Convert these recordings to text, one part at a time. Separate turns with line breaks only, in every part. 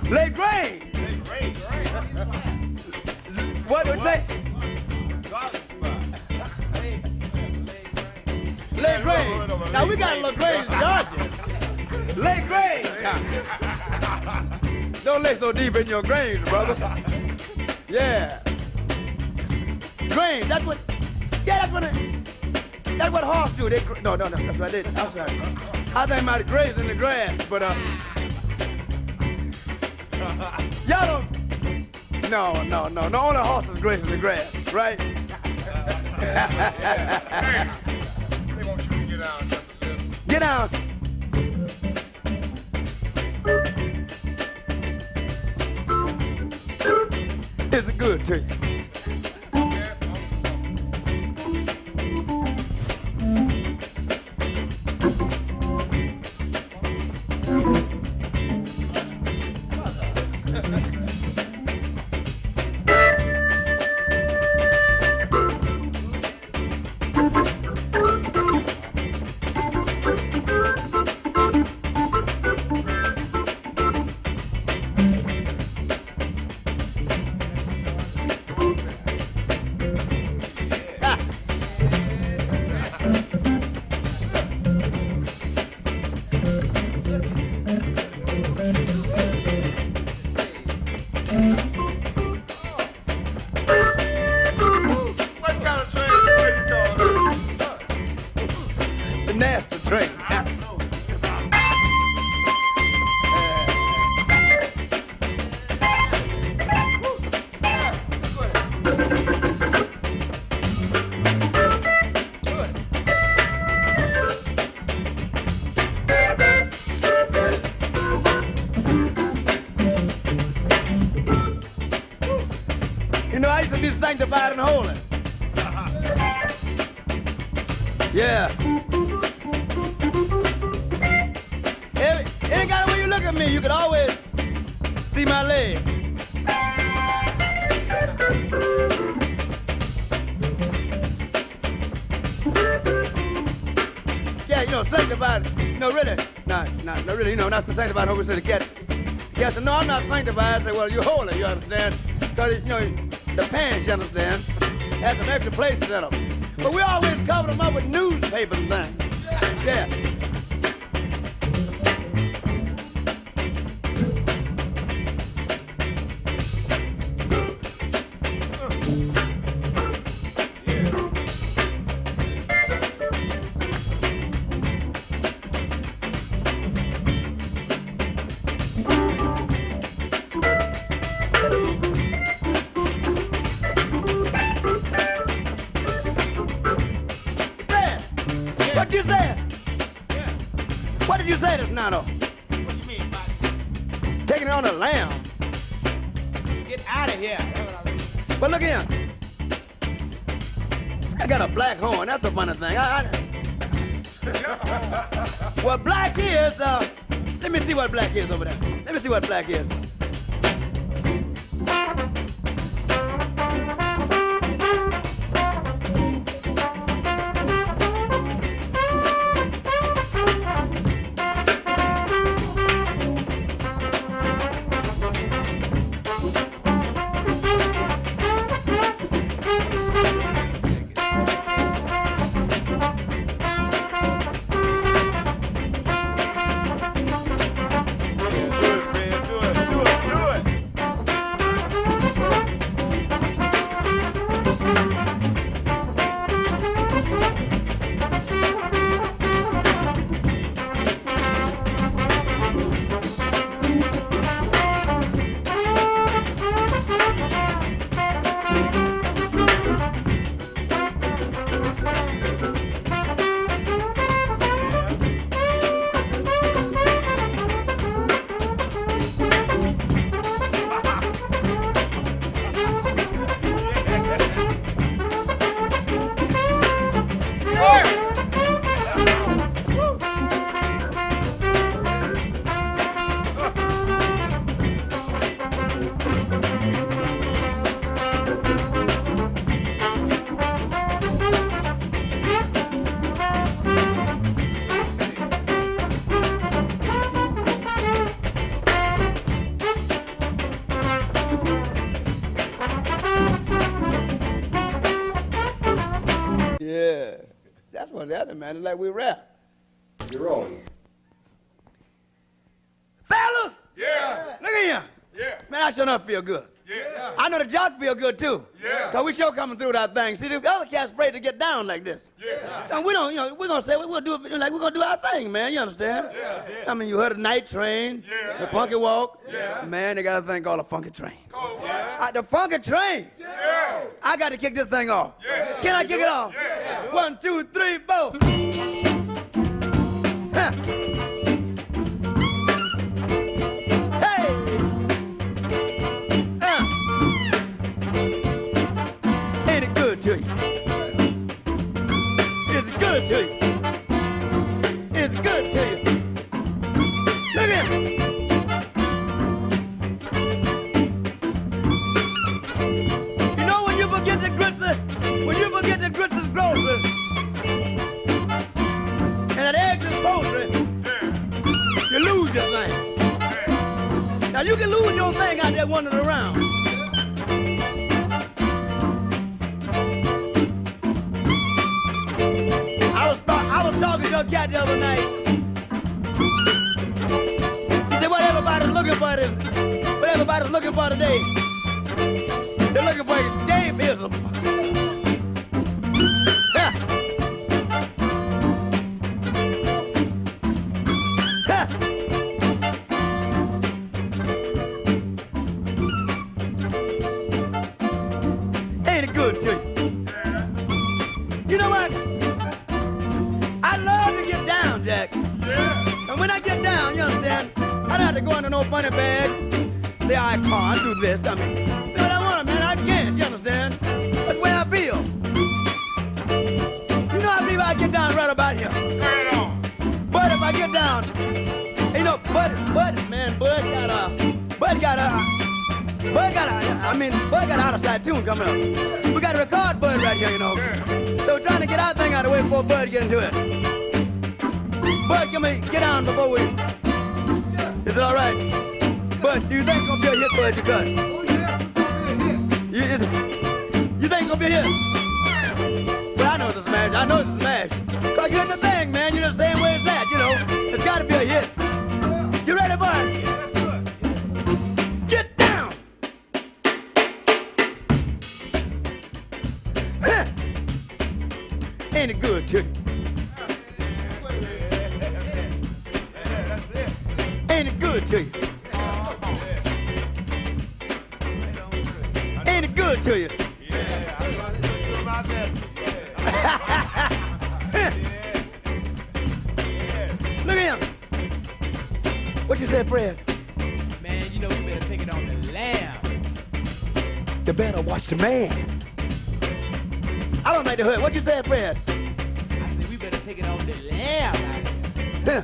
Lay grain. What would say? Lay grain. Now we got a little grain in Georgia. Lay grain. Don't lay so deep in your grains, brother. Yeah. Grain. That's what. Yeah, that's what horse do. No, that's what they. I'm sorry. I think about graze in the grass, but y'all don't. No. Only horses graze in the grass, right?
They want you to get down just a little.
Get down. Is it good to you? Sanctified and holy. Yeah. Any kind of way you look at me, you could always see my leg. Yeah, sanctified. No, really. Not really. Not so sanctified. Holy said the cat said, no, I'm not sanctified. I said, well, you're holy. You understand? Because the pants, you understand, has some extra places in them. But we always cover them up with newspapers and things. Yeah. What you said? Yeah. What did you say just now, though?
What do you mean, buddy?
Taking it on a lamb.
Get out of here.
But look here. I got a black horn. That's a funny thing. Well, black is, let me see what black is over there. Let me see what black is. what's happening, man. It's like we rap.
You're rolling.
Fellas!
Yeah.
Look at you.
Yeah.
Man, I sure enough feel good.
Yeah.
I know the jocks feel good, too.
Yeah.
Because we sure coming through that thing. See, the other cats afraid to get down like this.
Yeah.
And we don't, we're going to say, we'll do it like we're going to do our thing, man. You understand?
Yeah.
I mean, you heard of Night Train,
Yeah.
the Funky Walk.
Yeah.
Man, they got a thing called a Funky Train.
Oh, what?
The Funky Train.
Yeah.
I got to kick this thing off.
Yeah.
Can I kick it off?
Yeah.
1, 2, 3, 4. Huh. Hey. Ain't it good to you? Is it good to you? Is it good to you? Look at it. You know when you forget the grits is groceries, and that eggs is poultry, you lose your thing. Now you can lose your thing out there wandering around. I was talking to a cat the other night. He said, what everybody's looking for today, they're looking for escapism. Ha. Ha. Ain't it good to you? You know what? I love to get down, Jack.
Yeah.
And when I get down, you understand, I don't have to go into no funny bag, say I can't do this. I mean, say what I want, man, I can't, you understand? That's the way I feel. You know, I believe I get down right about here.
Right on.
But if I get down, you know, Bud got an outside tune coming up. We got to record Bud right here, you know.
Yeah.
So we're trying to get our thing out of the way before Bud get into it. Bud, get down before we... Is it all right? Bud, do you think it's going to be a hit, Bud, you cut?
Oh, yeah, it's gonna be a hit.
You think it's going to be a hit? Well, I know it's a smash. Because you're in the thing, man. You're the same way as that, you know. It's got to be a hit. You ready, Bud? Get down! Huh. Ain't it good to you? Ain't it good to you? Ain't it good to you?
Yeah. I was going to do my best.
Look at him. What you said, Fred?
Man, you know we better take it on the lamb.
You better watch the man. I don't make the hood. What you said, Fred?
I said we better take it on the lamb out here.
Huh.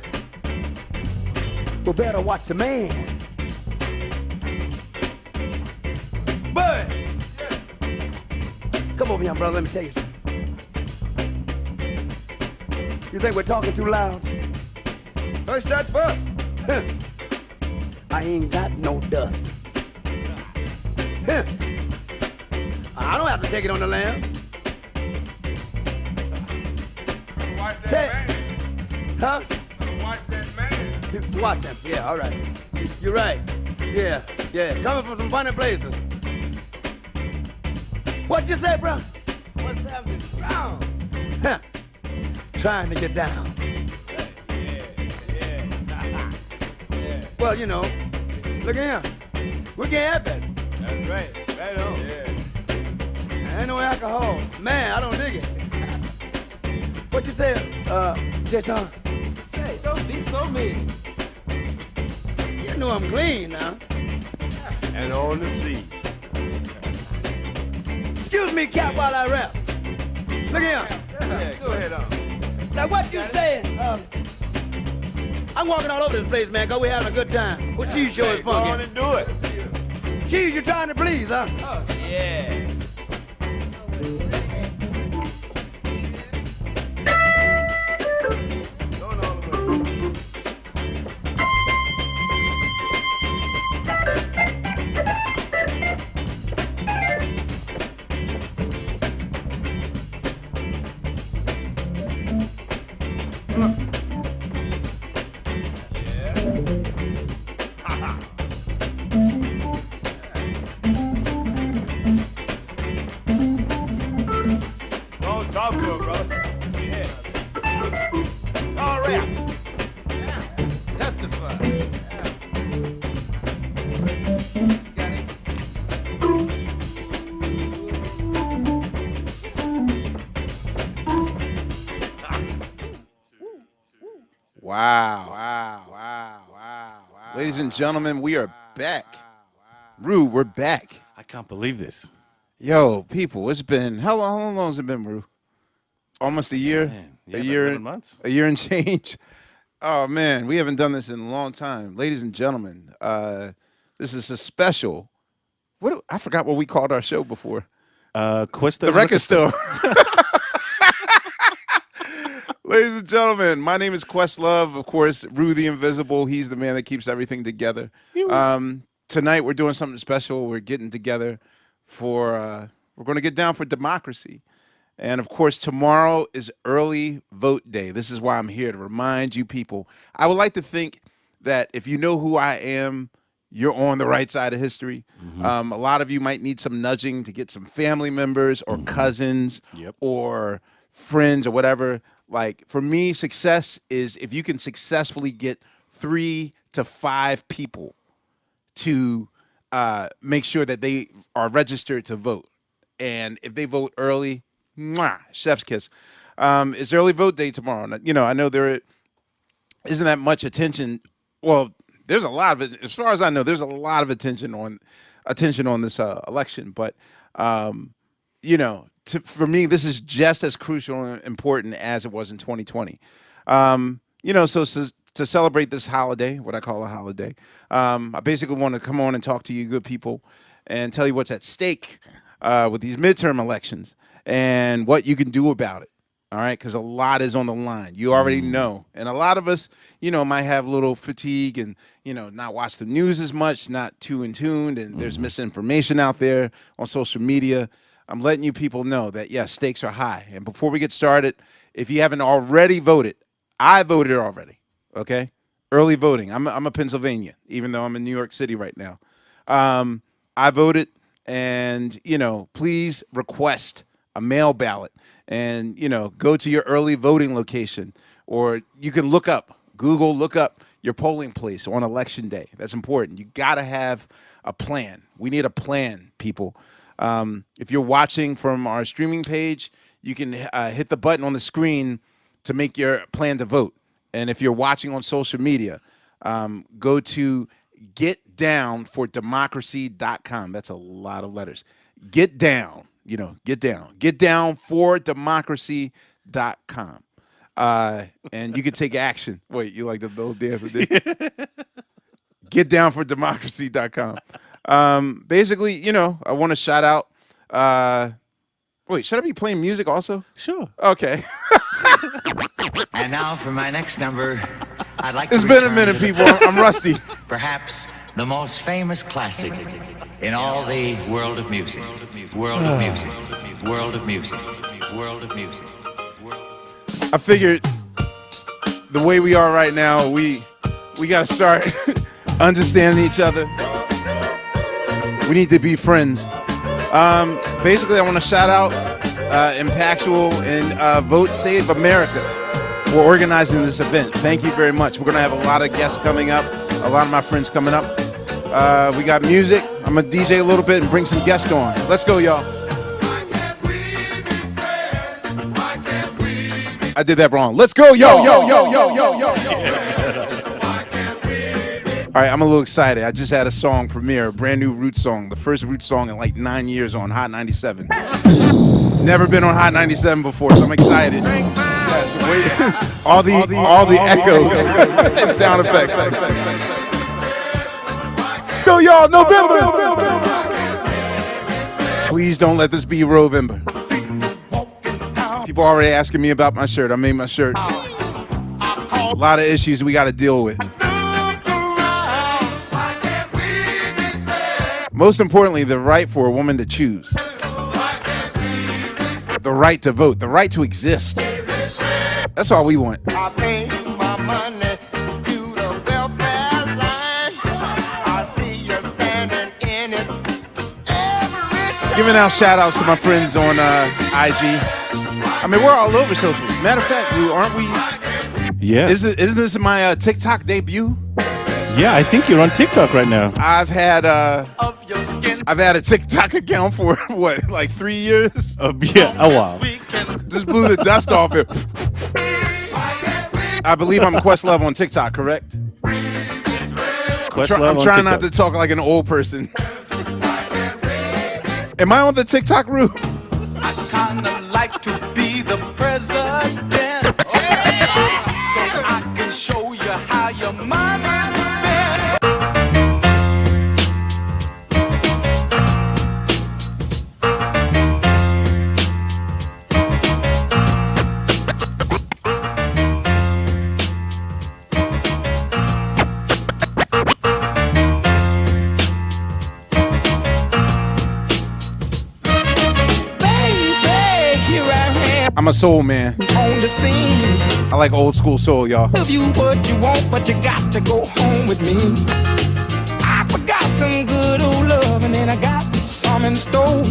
You better watch the man. Bud! Come over here, brother. Let me tell you something. You think we're talking too loud?
Hush that fuss.
Huh. I ain't got no dust. Huh. I don't have to take it on the lamb.
Watch that
Say-
man.
Huh?
Watch that man.
Watch him. Yeah, all right. You're right. Yeah. Coming from some funny places. What you say, bro?
What's happening? Brown.
Huh. Trying to get down.
Yeah.
Well, you know, look at him. We can't have that.
That's right. Right on. Yeah.
Ain't no alcohol. Man, I don't dig it. What you say, Jason?
Say, don't be so mean.
You know I'm clean now.
And on the sea.
Excuse me, Cap, while I rap. Look at him.
Yeah, go ahead on.
Now, what you saying? I'm walking all over this place, man, because we're having a good time. What cheese show is
Go on
funky?
and do it.
Cheese, you're trying to please, huh?
Oh, yeah. Going all the way.
Ladies and gentlemen, we are back. Rue, we're back.
I can't believe this.
Yo, people, it's been how long has it been, Rue? Almost a year.
Man, yeah,
a
about
year
11 months.
A year and change. Oh man, we haven't done this in a long time. Ladies and gentlemen, this is a special. I forgot what we called our show before.
Questlove
The record store. Ladies and gentlemen, my name is Questlove. Of course, Rue the Invisible. He's the man that keeps everything together. Tonight we're doing something special. We're getting together for we're going to get down for democracy. And of course, tomorrow is early vote day. This is why I'm here, to remind you people. I would like to think that if you know who I am, you're on the right side of history. A lot of you might need some nudging to get some family members or cousins or friends or whatever. Like, for me, success is if you can successfully get 3 to 5 people to make sure that they are registered to vote. And if they vote early, mwah, chef's kiss. It's early vote day tomorrow. You know, I know there isn't that much attention. Well, there's a lot of it. As far as I know, there's a lot of attention on this election. But, you know, for me, this is just as crucial and important as it was in 2020. You know, so to celebrate this holiday, what I call a holiday, I basically want to come on and talk to you good people and tell you what's at stake with these midterm elections and what you can do about it. All right, because a lot is on the line. You already know. And a lot of us, you know, might have a little fatigue and, you know, not watch the news as much, not too in tuned, and there's misinformation out there on social media. I'm letting you people know that, yes, stakes are high. And before we get started, if you haven't already voted, I voted already, okay? Early voting. I'm a Pennsylvania, even though I'm in New York City right now. I voted, and, you know, please request a mail ballot and, you know, go to your early voting location, or you can look up your polling place on election day. That's important. You got to have a plan. We need a plan, people. If you're watching from our streaming page, you can hit the button on the screen to make your plan to vote. And if you're watching on social media, go to getdownfordemocracy.com. That's a lot of letters. Get down. You know, get down. Getdownfordemocracy.com. And you can take action. Wait, you like the little dance? Getdownfordemocracy.com. Basically, you know, I want to shout out. Wait, should I be playing music also?
Sure.
Okay.
And now for my next number, I'd like to
It's been a
return
minute,
to the
people. I'm rusty.
perhaps the most famous classic in all the world of music. World of music. World of music. World of music.
I figured the way we are right now, we got to start understanding each other. We need to be friends. Basically, I want to shout out Impactual and Vote Save America for organizing this event. Thank you very much. We're going to have a lot of guests coming up, a lot of my friends coming up. We got music. I'm going to DJ a little bit and bring some guests on. Let's go, y'all. I did that wrong. Let's go, yo. All right, I'm a little excited. I just had a song premiere, a brand new Roots song, the first Roots song in like 9 years on Hot 97. Never been on Hot 97 before, so I'm excited. Yes, wait. all the echoes and sound effects. Go, y'all, November. Please don't let this be Rovember. People already asking me about my shirt. I made my shirt. A lot of issues we got to deal with. Most importantly, the right for a woman to choose. The right to vote. The right to exist. That's all we want.
I pay my money to the welfare line. I see you standing in it every
Giving out shout outs to my friends on IG. I mean, we're all over socials. Matter of fact, aren't we?
Yeah.
Isn't this my TikTok debut?
Yeah, I think you're on TikTok right now.
I've had a TikTok account for what, like 3 years?
Yeah, a while.
Just blew the dust off it. I believe I'm Questlove on TikTok, correct?
Questlove
I'm
on
trying not
TikTok.
to talk like an old person. Am I on the TikTok route?
I kinda like to be the president, so I can show you how your money's spent.
I'm a soul man.
On the scene,
I like old school soul, y'all.
give you what you want, but you got to go home with me. I forgot some good old love, and then I got some in store.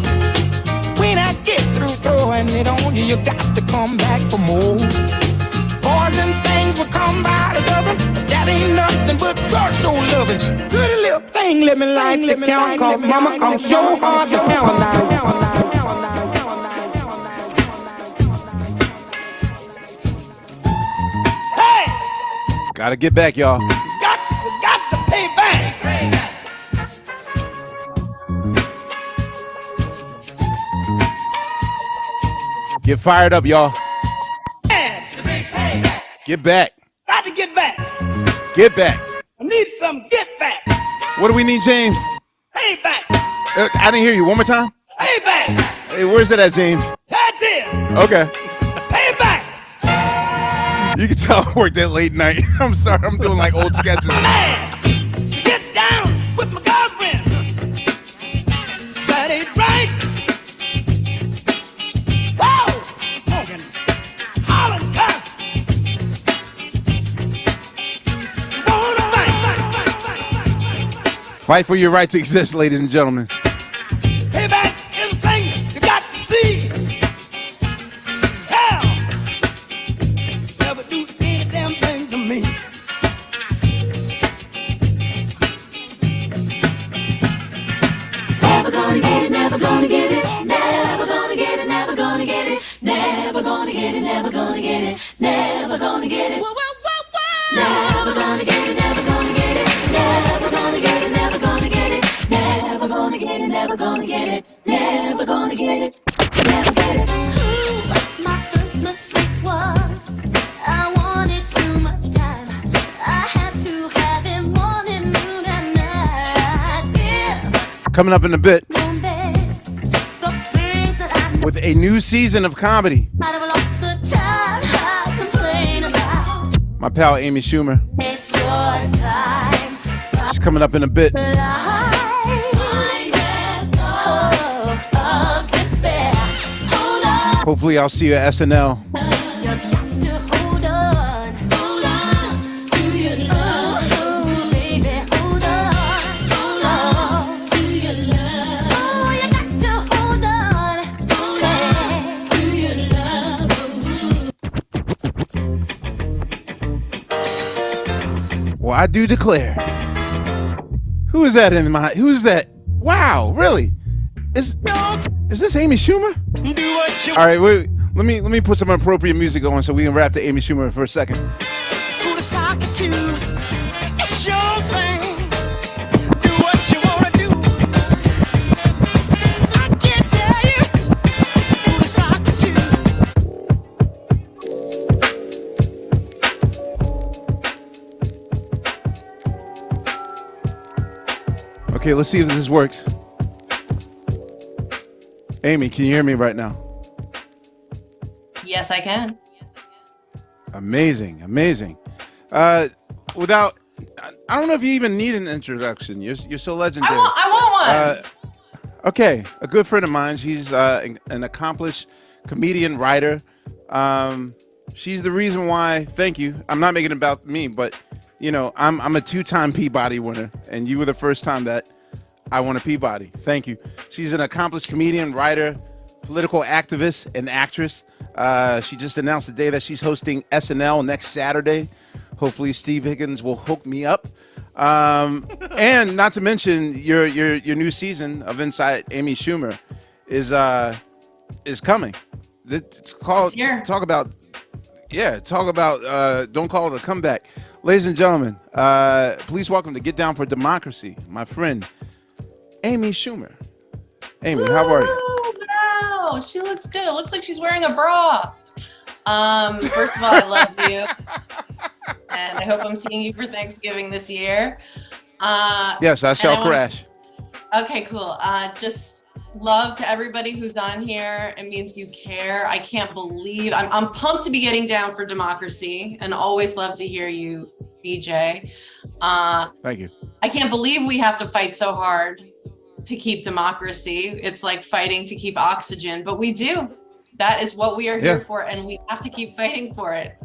When I get through throwing it on you, you got to come back for more. Boys and things will come by the dozen, but that ain't nothing but drugstore loving. Good little thing, let me like to count, cause mama, I'm so hard to count now.
Gotta get back, y'all.
Got to pay back.
Get fired up, y'all. Get back.
Got to get back.
Get back.
I need some get back.
What do we need, James?
Pay back.
I didn't hear you. One more time.
Pay back.
Hey, where's it at, James?
That is.
Okay.
Pay back.
You can tell I worked that late night. I'm sorry. I'm doing like old sketches.
Man, get down with my girlfriend. That ain't right. Whoa, smoking, hollering, cuss. You wanna fight?
Fight for your right to exist, ladies and gentlemen.
Payback is a thing you got to see. Hell, never do any damn thing to me.
Never gonna get it, never gonna get it, never gonna get it, never gonna get it, never gonna get it, never gonna get it, never gonna get it. Never gonna get it, never gonna get it, never gonna get it, never gonna get it, never gonna get it, never gonna get it, never gonna get it, never get it. Ooh, my first mistake was I wanted too much time. I had to have him morning, noon, and night. Yeah.
Coming up in a bit
The things that I
with a new season of comedy.
might have lost the time I complain about.
My pal Amy Schumer.
Waste your time.
She's coming up in a bit.
Of despair. Hold on.
Hopefully, I'll see you at SNL.
You got to hold on. Hold on to your love. Baby, hold on. Hold on to your love. Oh, you got to hold on. Hold on to your love.
Well, I do declare. Who is that in my? Who's that? Wow, really? Is this Amy Schumer?
Do what you
All right, wait. Let me put some appropriate music on so we can rap to Amy Schumer for a second.
who to sock it to. It's your thing. Do what you wanna do. I can't tell you who to sock it to.
Okay, let's see if this works. Amy, can you hear me right now?
Yes, I can.
Amazing, amazing. Without, I don't know if you even need an introduction. You're so legendary.
I want one.
Okay, a good friend of mine. She's an accomplished comedian, writer. She's the reason why. Thank you. I'm not making it about me, but you know, I'm a 2-time Peabody winner, and you were the first time that I won a Peabody. Thank you. She's an accomplished comedian, writer, political activist, and actress. She just announced today that she's hosting SNL next Saturday. Hopefully, Steve Higgins will hook me up. And not to mention, your new season of Inside Amy Schumer is coming. It's called
It's here.
talk about Yeah, talk about don't call it a comeback. Ladies and gentlemen, please welcome to Get Down for Democracy, my friend, Amy Schumer. Amy, how are you?
Wow, she looks good. It looks like she's wearing a bra. First of all, I love you. And I hope I'm seeing you for Thanksgiving this year.
Yes, I shall crash.
Okay, cool. Just love to everybody who's on here. It means you care. I can't believe I'm pumped to be getting down for democracy, and always love to hear you, DJ.
Thank you.
I can't believe we have to fight so hard to keep democracy. It's like fighting to keep oxygen, but we do. That is what we are here for, and we have to keep fighting for it.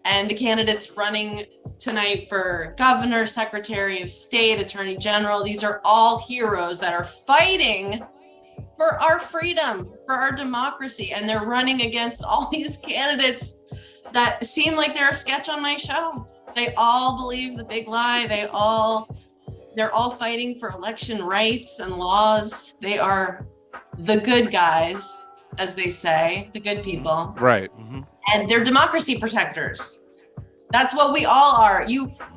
And the candidates running tonight for governor, secretary of state, attorney general, these are all heroes that are fighting for our freedom, for our democracy. And they're running against all these candidates that seem like they're a sketch on my show. They all believe the big lie. They're all fighting for election rights and laws. They are the good guys, as they say, the good people.
Right.
Mm-hmm.
And they're democracy protectors. That's what we all are.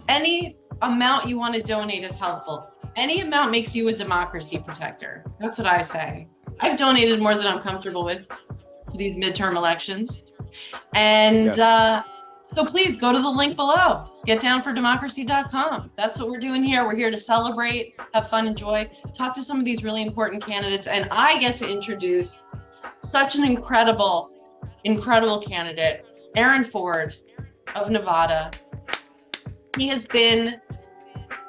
Any amount you want to donate is helpful. Any amount makes you a democracy protector. That's what I say. I've donated more than I'm comfortable with to these midterm elections. And so please go to the link below, getdownfordemocracy.com. That's what we're doing here. We're here to celebrate, have fun, enjoy, talk to some of these really important candidates. And I get to introduce such an incredible candidate, Aaron Ford of Nevada. He has been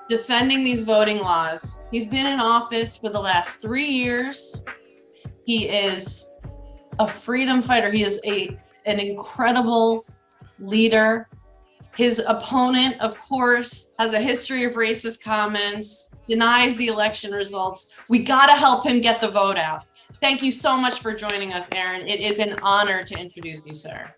defending these voting laws. He's been in office for the last 3 years. He is a freedom fighter. He is an incredible leader. His opponent, of course, has a history of racist comments, denies the election results. We got to help him get the vote out. Thank you so much for joining us, Aaron. It is an honor to introduce you, sir.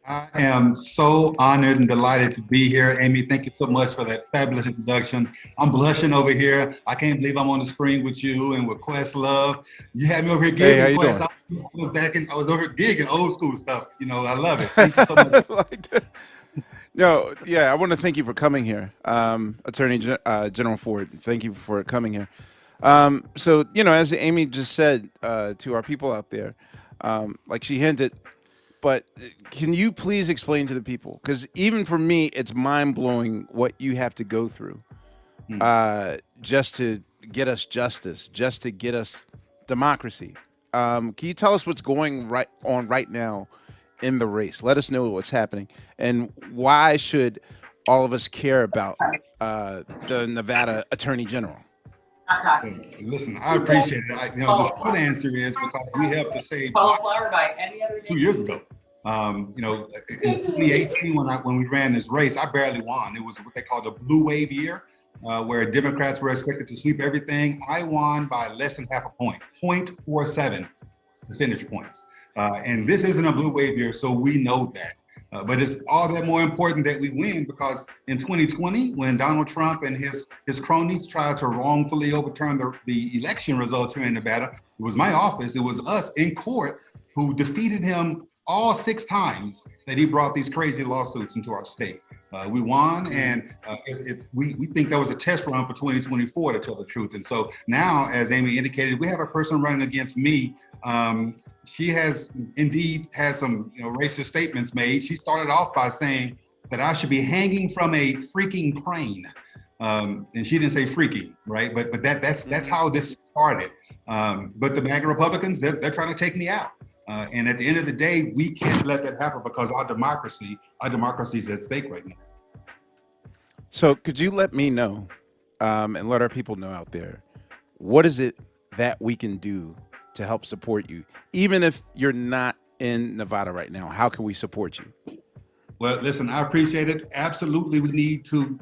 I am so honored and delighted to be here. Amy, thank you so much for that fabulous introduction. I'm blushing over here. I can't believe I'm on the screen with you and with Questlove. You had me over here gigging.
Hey, how you doing?
I was over here gigging old school stuff. You know, I love it. Thank you so much.
No, yeah, I want to thank you for coming here, Attorney General Ford. Thank you for coming here. So, you know, as Amy just said to our people out there, like she hinted, but can you please explain to the people? Because even for me, it's mind-blowing what you have to go through just to get us justice, just to get us democracy. Can you tell us what's going on right now in the race? Let us know what's happening. And why should all of us care about the Nevada Attorney General?
Listen, I appreciate it. The short answer is because we helped to save 2 years ago. In 2018, when we ran this race, I barely won. It was what they call the blue wave year, where Democrats were expected to sweep everything. I won by less than half a point, 0.47 percentage points. And this isn't a blue wave year, so we know that. But it's all that more important that we win, because in 2020, when Donald Trump and his cronies tried to wrongfully overturn the election results here in Nevada, it was my office, it was us in court who defeated him all 6 times that he brought these crazy lawsuits into our state. We won, and we think that was a test run for 2024, to tell the truth. And so now, as Amy indicated, we have a person running against me. She has indeed had some racist statements made. She started off by saying that I should be hanging from a freaking crane. And she didn't say freaking, right? But that's how this started. But the MAGA Republicans, they're trying to take me out. And at the end of the day, we can't let that happen, because our democracy is at stake right now.
So could you let me know and let our people know out there, what is it that we can do to help support you? Even if you're not in Nevada right now, how can we support you?
Well, listen, I appreciate it. Absolutely, we need to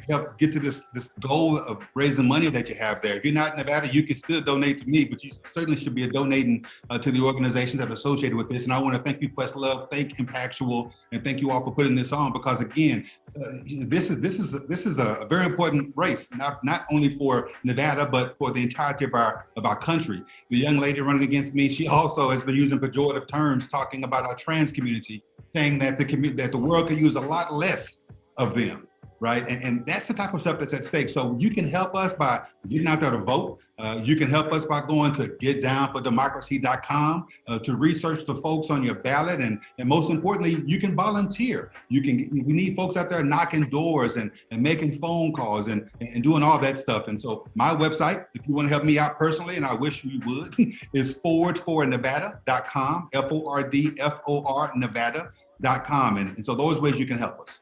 help get to this goal of raising money that you have there. If you're not in Nevada, you can still donate to me, but you certainly should be donating to the organizations that are associated with this. And I want to thank you, Questlove, thank Impactual, and thank you all for putting this on, because again, this is a very important race, not only for Nevada, but for the entirety of our country. The young lady running against me, she also has been using pejorative terms talking about our trans community saying that that the world could use a lot less of them, right? And that's the type of stuff that's at stake. So you can help us by getting out there to vote. You can help us by going to getdownfordemocracy.com to research the folks on your ballot, and most importantly, you can volunteer. We need folks out there knocking doors and making phone calls and doing all that stuff. And so my website, if you want to help me out personally, and I wish you would, is forwardfornevada.com, FORDFOR Nevada.com. And so those ways you can help us.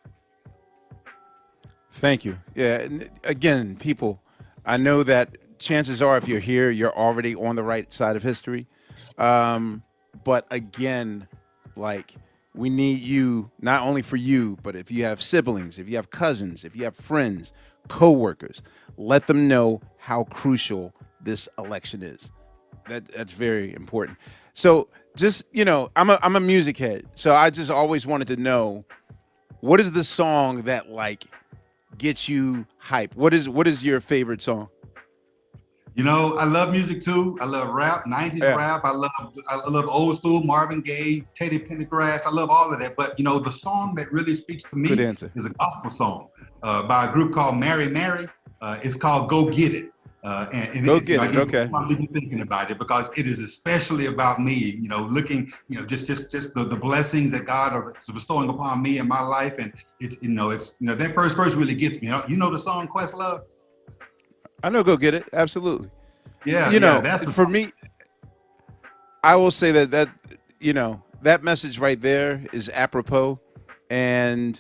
Thank you. Yeah. And again, people, I know that chances are if you're here, you're already on the right side of history. But again, like, we need you, not only for you, but if you have siblings, if you have cousins, if you have friends, coworkers, let them know how crucial this election is. That's very important. So just, I'm a music head. So I just always wanted to know, what is the song that like gets you hype? What is your favorite song?
I love music too. I love rap, 90s rap. I love old school Marvin Gaye, Teddy Pendergrass. I love all of that. But the song that really speaks to me is a gospel song by a group called Mary Mary. It's called Go Get It.
Go Get It. Okay.
I'm really thinking about it because it is especially about me. Looking, just the blessings that God is bestowing upon me in my life, and it's that first verse really gets me. You know the song Questlove?
I know Go Get It. Absolutely.
Yeah.
That's for me. I will say that that message right there is apropos, and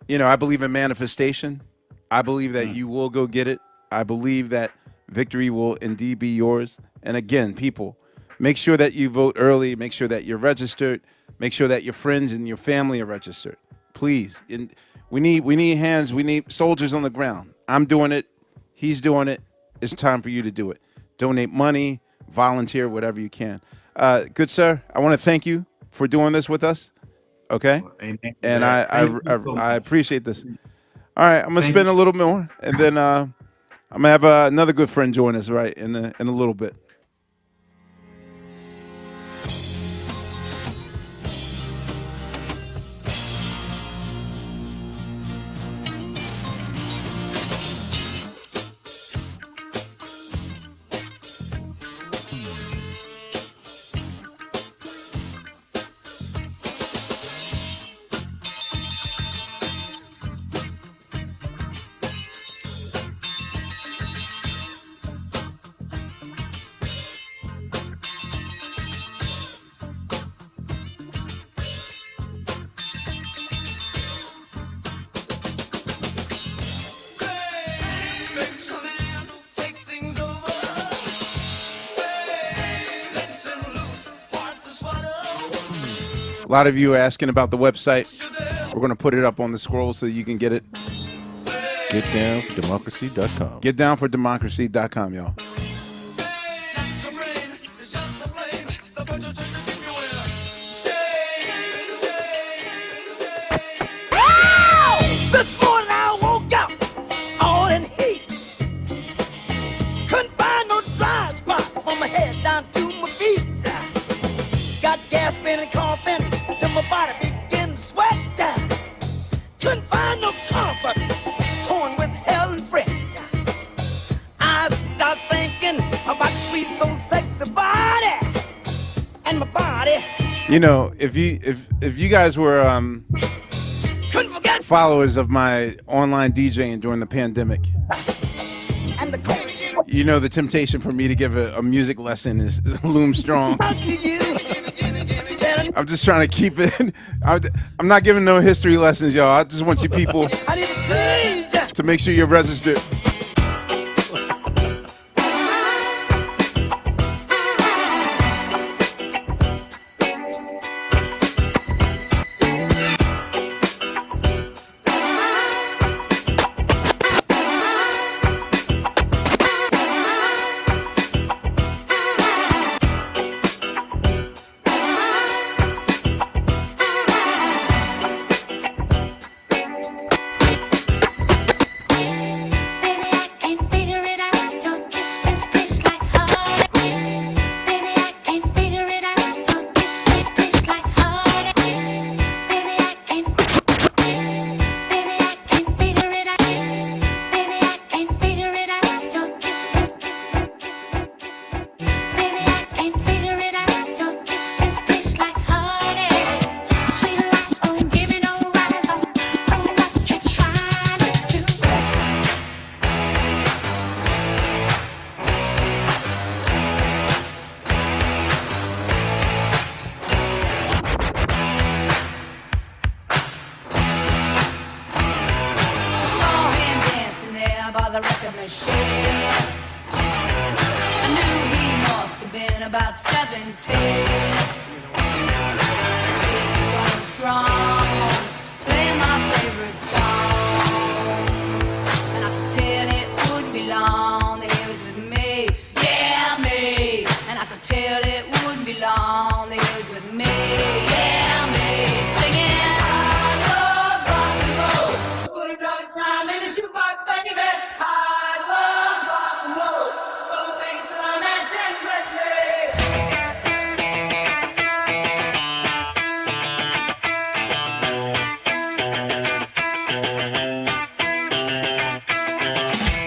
I believe in manifestation. I believe that you will go get it. I believe that victory will indeed be yours. And again, people, make sure that you vote early. Make sure that you're registered. Make sure that your friends and your family are registered. Please. And we need hands. We need soldiers on the ground. I'm doing it. He's doing it. It's time for you to do it. Donate money, volunteer, whatever you can. Good sir, I want to thank you for doing this with us. Okay?
Amen.
And I appreciate this. All right, I'm gonna spin a little more, and then I'm gonna have another good friend join us right in a little bit. A lot of you are asking about the website. We're going to put it up on the scroll so you can get it.
Getdownfordemocracy.com.
Getdownfordemocracy.com, y'all.
This morning I woke up all in heat. Couldn't find no dry spot from my head down to my feet. Got gasping and coughing till my body began to sweat. Couldn't find no comfort, torn with hell and fret. I start thinking about sweet, so sexy body and my body.
If you guys were followers of my online DJing during the pandemic,
And the
the temptation for me to give a music lesson is loom strong. I'm just trying to keep it. I'm not giving no history lessons, y'all. I just want you people to make sure you're registered.
machine. I knew he must have been about 17. He was going strong, playing my favorite song, and I could tell it wouldn't be long that he was with me, yeah, me. And I could tell it wouldn't be long that he was with me, yeah, me. Singing, I love rock and roll. So put another time in the jukebox, baby. I love rock and roll. So come take it time and dance with me.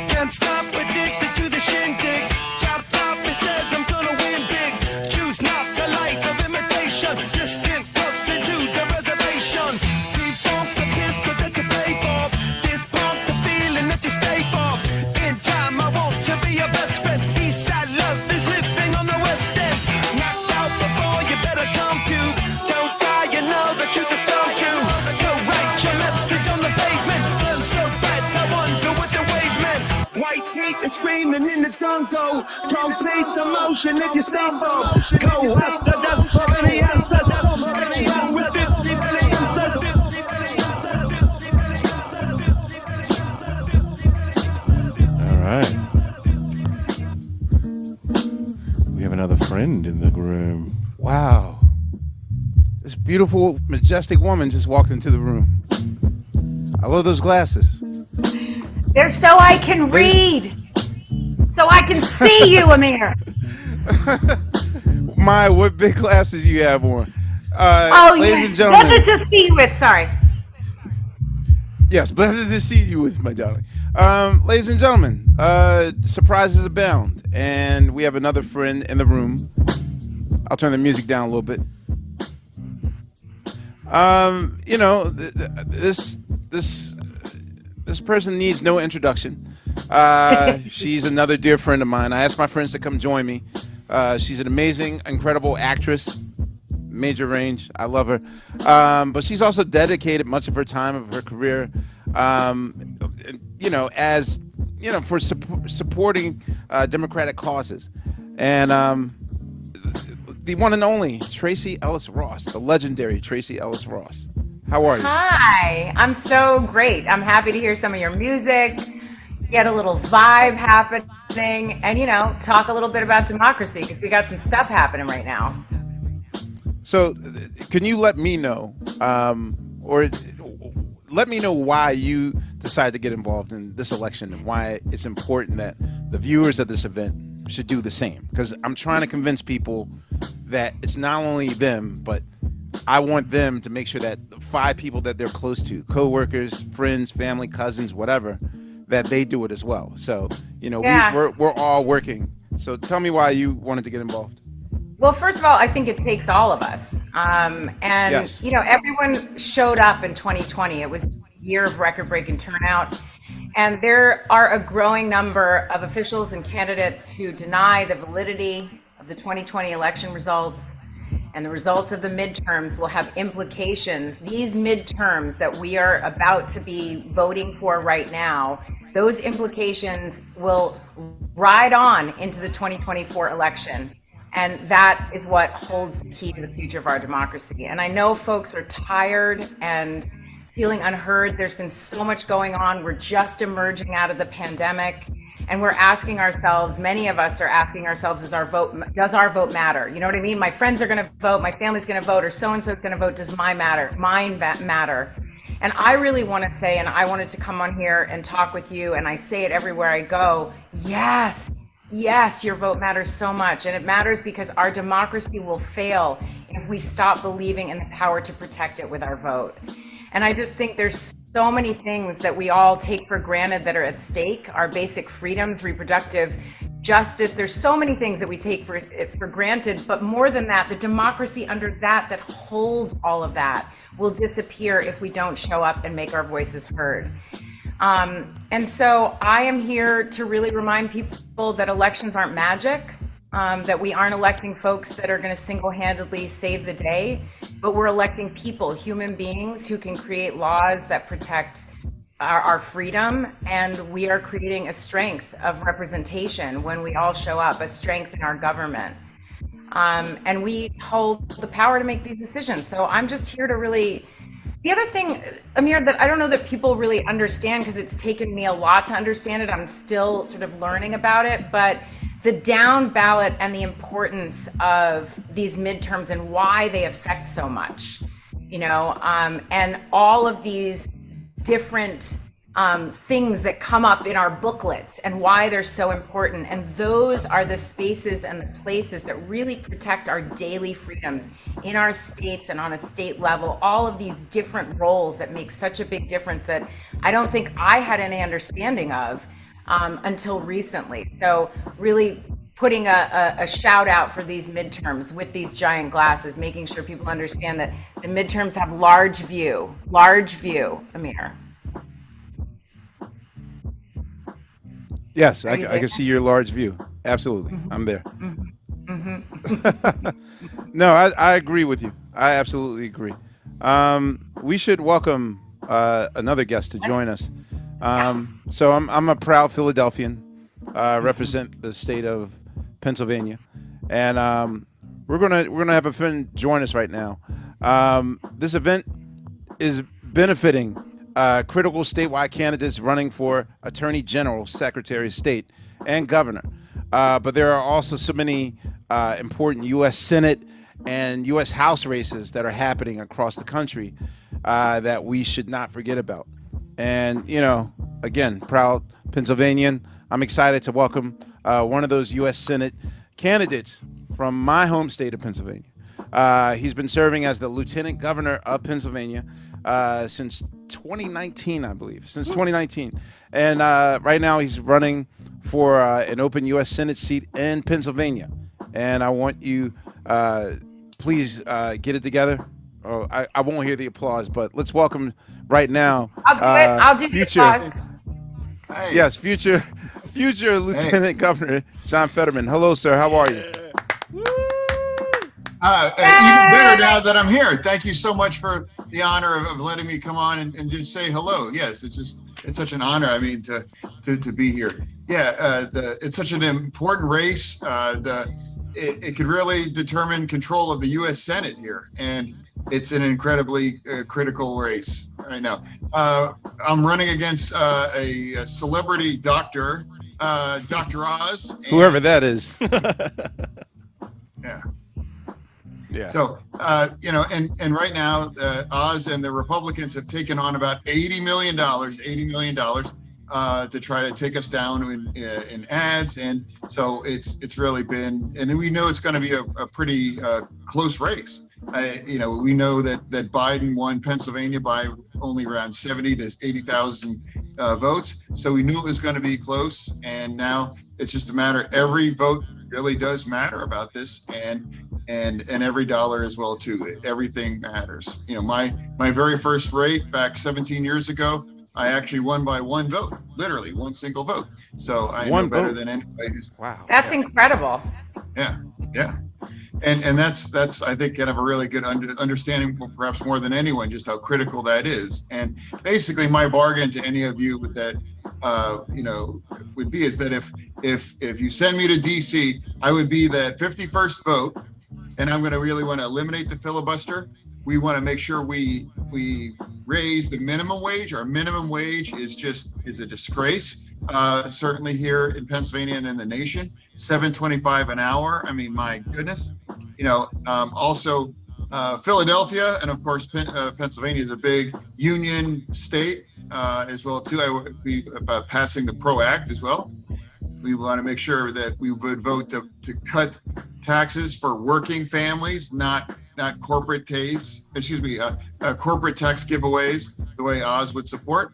Can't stop, addicted to the shindig. Chop top, it says I'm gonna win big. Choose not to life of imitation. Distant closer to the reservation. Defunct the pistol that you play for. This pump the feeling that you stay for. In time, I want to be your best friend. Eastside love is living on the west end. Knocked out before you better come to. Don't die, you know the truth is some to. Go write your message on the pavement. Burn so bright, I wonder what the wave meant. White heat is screaming in the jungle. Complete the motion if you stumble. Go ask the dust for any answers. Extra with 50 million answers.
All right. We have another friend in the room.
Wow. This beautiful, majestic woman just walked into the room. I love those glasses.
They're so I can read. So I can see you, Amir.
My, what big glasses you have on.
Oh,
ladies
yeah.
and gentlemen.
Pleasure to see you with. Sorry.
Yes, pleasure to see you with, my darling. Ladies and gentlemen, surprises abound. And we have another friend in the room. I'll turn the music down a little bit. You know, this person needs no introduction. She's another dear friend of mine. I asked my friends to come join me. She's an amazing, incredible actress, major range. I love her. But she's also dedicated much of her time of her career, you know, as you know, for supporting democratic causes. And the one and only Tracee Ellis Ross, the legendary Tracee Ellis Ross. How are you?
Hi. I'm so great. I'm happy to hear some of your music, get a little vibe happening, and, you know, talk a little bit about democracy because we got some stuff happening right now.
So, can you let me know, or let me know why you decided to get involved in this election and why it's important that the viewers of this event should do the same? Because I'm trying to convince people that it's not only them, but I want them to make sure that the 5 people that they're close to, coworkers, friends, family, cousins, whatever, that they do it as well. So, you know,
Yeah.
we're all working. So tell me why you wanted to get involved.
Well, first of all, I think it takes all of us. And,
Yes.
you know, everyone showed up in 2020. It was a year of record-breaking turnout. And there are a growing number of officials and candidates who deny the validity of the 2020 election results. And the results of the midterms will have implications. These midterms that we are about to be voting for right now, those implications will ride on into the 2024 election. And that is what holds the key to the future of our democracy. And I know folks are tired and feeling unheard. There's been so much going on. We're just emerging out of the pandemic. And we're asking ourselves, many of us are asking ourselves, does our vote matter? You know what I mean? My friends are going to vote, my family's going to vote, or so-and-so is going to vote. Does mine matter? And I really want to say, and I wanted to come on here and talk with you, and I say it everywhere I go, yes, your vote matters so much. And it matters because our democracy will fail if we stop believing in the power to protect it with our vote. And I just think there's so many things that we all take for granted that are at stake, our basic freedoms, reproductive justice. There's so many things that we take for granted, but more than that, the democracy under that holds all of that will disappear if we don't show up and make our voices heard. And so I am here to really remind people that elections aren't magic, that we aren't electing folks that are going to single-handedly save the day, but we're electing people, human beings who can create laws that protect our freedom, and we are creating a strength of representation when we all show up, a strength in our government. And we hold the power to make these decisions. So I'm just here to really, the other thing, Amir, that I don't know that people really understand, because it's taken me a lot to understand it. I'm still sort of learning about it, but the down ballot and the importance of these midterms and why they affect so much, and all of these different things that come up in our booklets and why they're so important. And those are the spaces and the places that really protect our daily freedoms in our states and on a state level, all of these different roles that make such a big difference that I don't think I had any understanding of until recently. So really putting a shout out for these midterms with these giant glasses, making sure people understand that the midterms have large view, Amir.
Yes, I can see your large view. Absolutely. Mm-hmm. I'm there. Mm-hmm. No, I agree with you. I absolutely agree. We should welcome another guest to join us. So I'm a proud Philadelphian, represent the state of Pennsylvania, and we're gonna have a friend join us right now. This event is benefiting critical statewide candidates running for Attorney General, Secretary of State, and Governor. But there are also so many important U.S. Senate and U.S. House races that are happening across the country that we should not forget about. And, again, proud Pennsylvanian, I'm excited to welcome one of those U.S. Senate candidates from my home state of Pennsylvania. He's been serving as the Lieutenant Governor of Pennsylvania since 2019, I believe, and right now he's running for an open U.S. Senate seat in Pennsylvania, and I want you please get it together. Oh, I won't hear the applause, but let's welcome right now.
I'll do the applause.
Hey.
Yes, future Lieutenant Governor John Fetterman. Hello, sir. How are you?
Even better now that I'm here. Thank you so much for the honor of letting me come on and just say hello. Yes, it's such an honor. I mean, to be here. Yeah, it's such an important race. It could really determine control of the U.S. Senate here, and it's an incredibly critical race right now. I'm running against a celebrity doctor, Dr. Oz.
Whoever that is.
Yeah.
Yeah.
So, and right now, Oz and the Republicans have taken on about $80 million to try to take us down in ads. And so it's really been, and we know it's going to be a pretty close race. We know that Biden won Pennsylvania by only around 70 to 80,000 votes. So we knew it was going to be close. And now it's just a matter, every vote really does matter about this, and every dollar as well too. Everything matters. My very first race back 17 years ago, I actually won by one vote, literally one single vote. So I know better than anybody.
Wow,
that's incredible.
Yeah. And that's I think kind of a really good understanding, perhaps more than anyone, just how critical that is. And basically, my bargain to any of you with that, would be is that if you send me to DC, I would be that 51st vote, and I'm going to really want to eliminate the filibuster. We want to make sure we raise the minimum wage. Our minimum wage is a disgrace. Certainly here in Pennsylvania and in the nation, $7.25 an hour. I mean, my goodness. Also Philadelphia, and of course Pennsylvania is a big union state as well too. I would be about passing the PRO Act as well. We want to make sure that we would vote to cut taxes for working families, not corporate corporate tax giveaways the way Oz would support.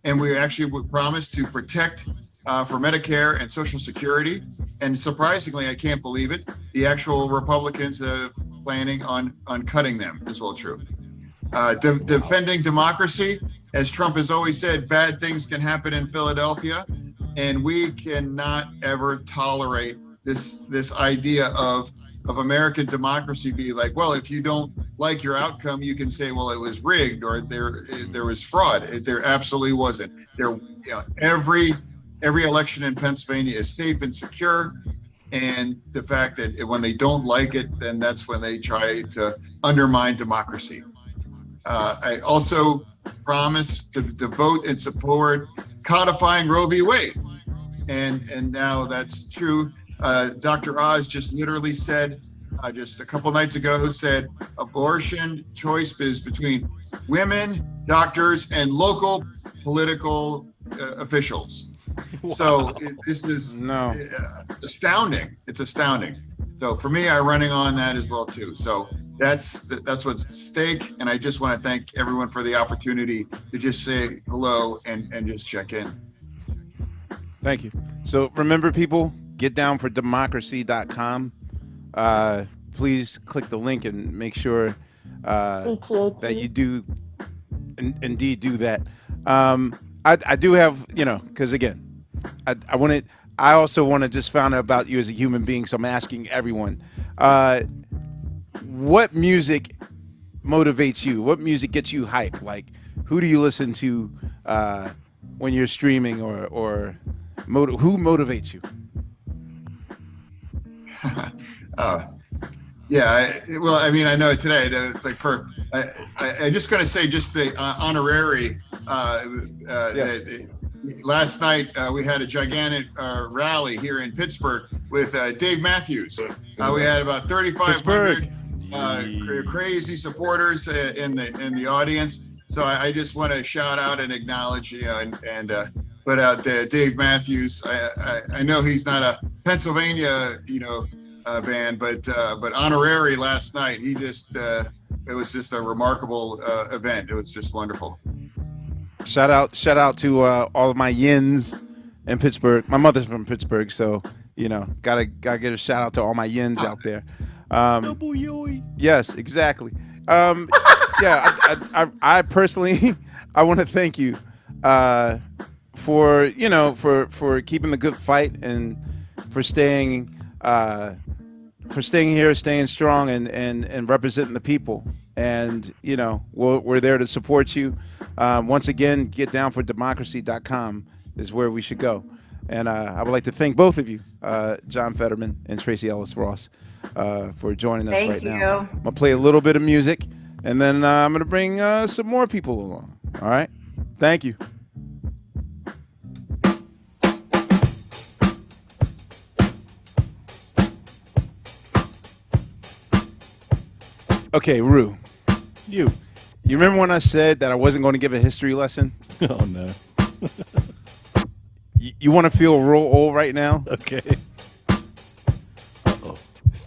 And we actually would promise to protect for Medicare and Social Security. And surprisingly, I can't believe it, the actual Republicans have planning on cutting them as well true. Defending democracy, as Trump has always said, bad things can happen in Philadelphia, and we cannot ever tolerate this idea of of American democracy be like, well, if you don't like your outcome, you can say, well, it was rigged or there was fraud. There absolutely wasn't. Every election in Pennsylvania is safe and secure. And the fact that when they don't like it, then that's when they try to undermine democracy. I also promise to vote and support codifying Roe v. Wade. And now that's true. Dr. Oz just literally said, just a couple nights ago, said abortion choice is between women, doctors, and local political officials. Wow. So this is astounding. It's astounding. So for me, I'm running on that as well too. So that's what's at stake. And I just want to thank everyone for the opportunity to just say hello and just check in.
Thank you. So remember, people, get down for democracy.com. Please click the link and make sure that you do indeed do that. I do have, because again, I also want to just find out about you as a human being. So I'm asking everyone, what music motivates you? What music gets you hype? Like, who do you listen to when you're streaming, or who motivates you?
I know today it's like I just going to say just the honorary.
Yes.
Last night we had a gigantic rally here in Pittsburgh with Dave Matthews. We had about 3,500 crazy supporters in the audience. So I just want to shout out and acknowledge, and put out Dave Matthews. I know he's not a Pennsylvania, band, but honorary last night. He just it was just a remarkable event. It was just wonderful.
Shout out to all of my yins in Pittsburgh. My mother's from Pittsburgh, so gotta get a shout out to all my yins out there. Yes, exactly. I personally I want to thank you for keeping the good fight and for staying here, staying strong, and representing the people. And we're there to support you. Once again, get down for democracy.com is where we should go. And I would like to thank both of you, John Fetterman and Tracee Ellis Ross, for joining us right now. I'm gonna play a little bit of music, and then I'm gonna bring some more people along. All right, thank you. Okay, Rue, you remember when I said that I wasn't going to give a history lesson?
Oh no.
You want to feel real old right now?
Okay.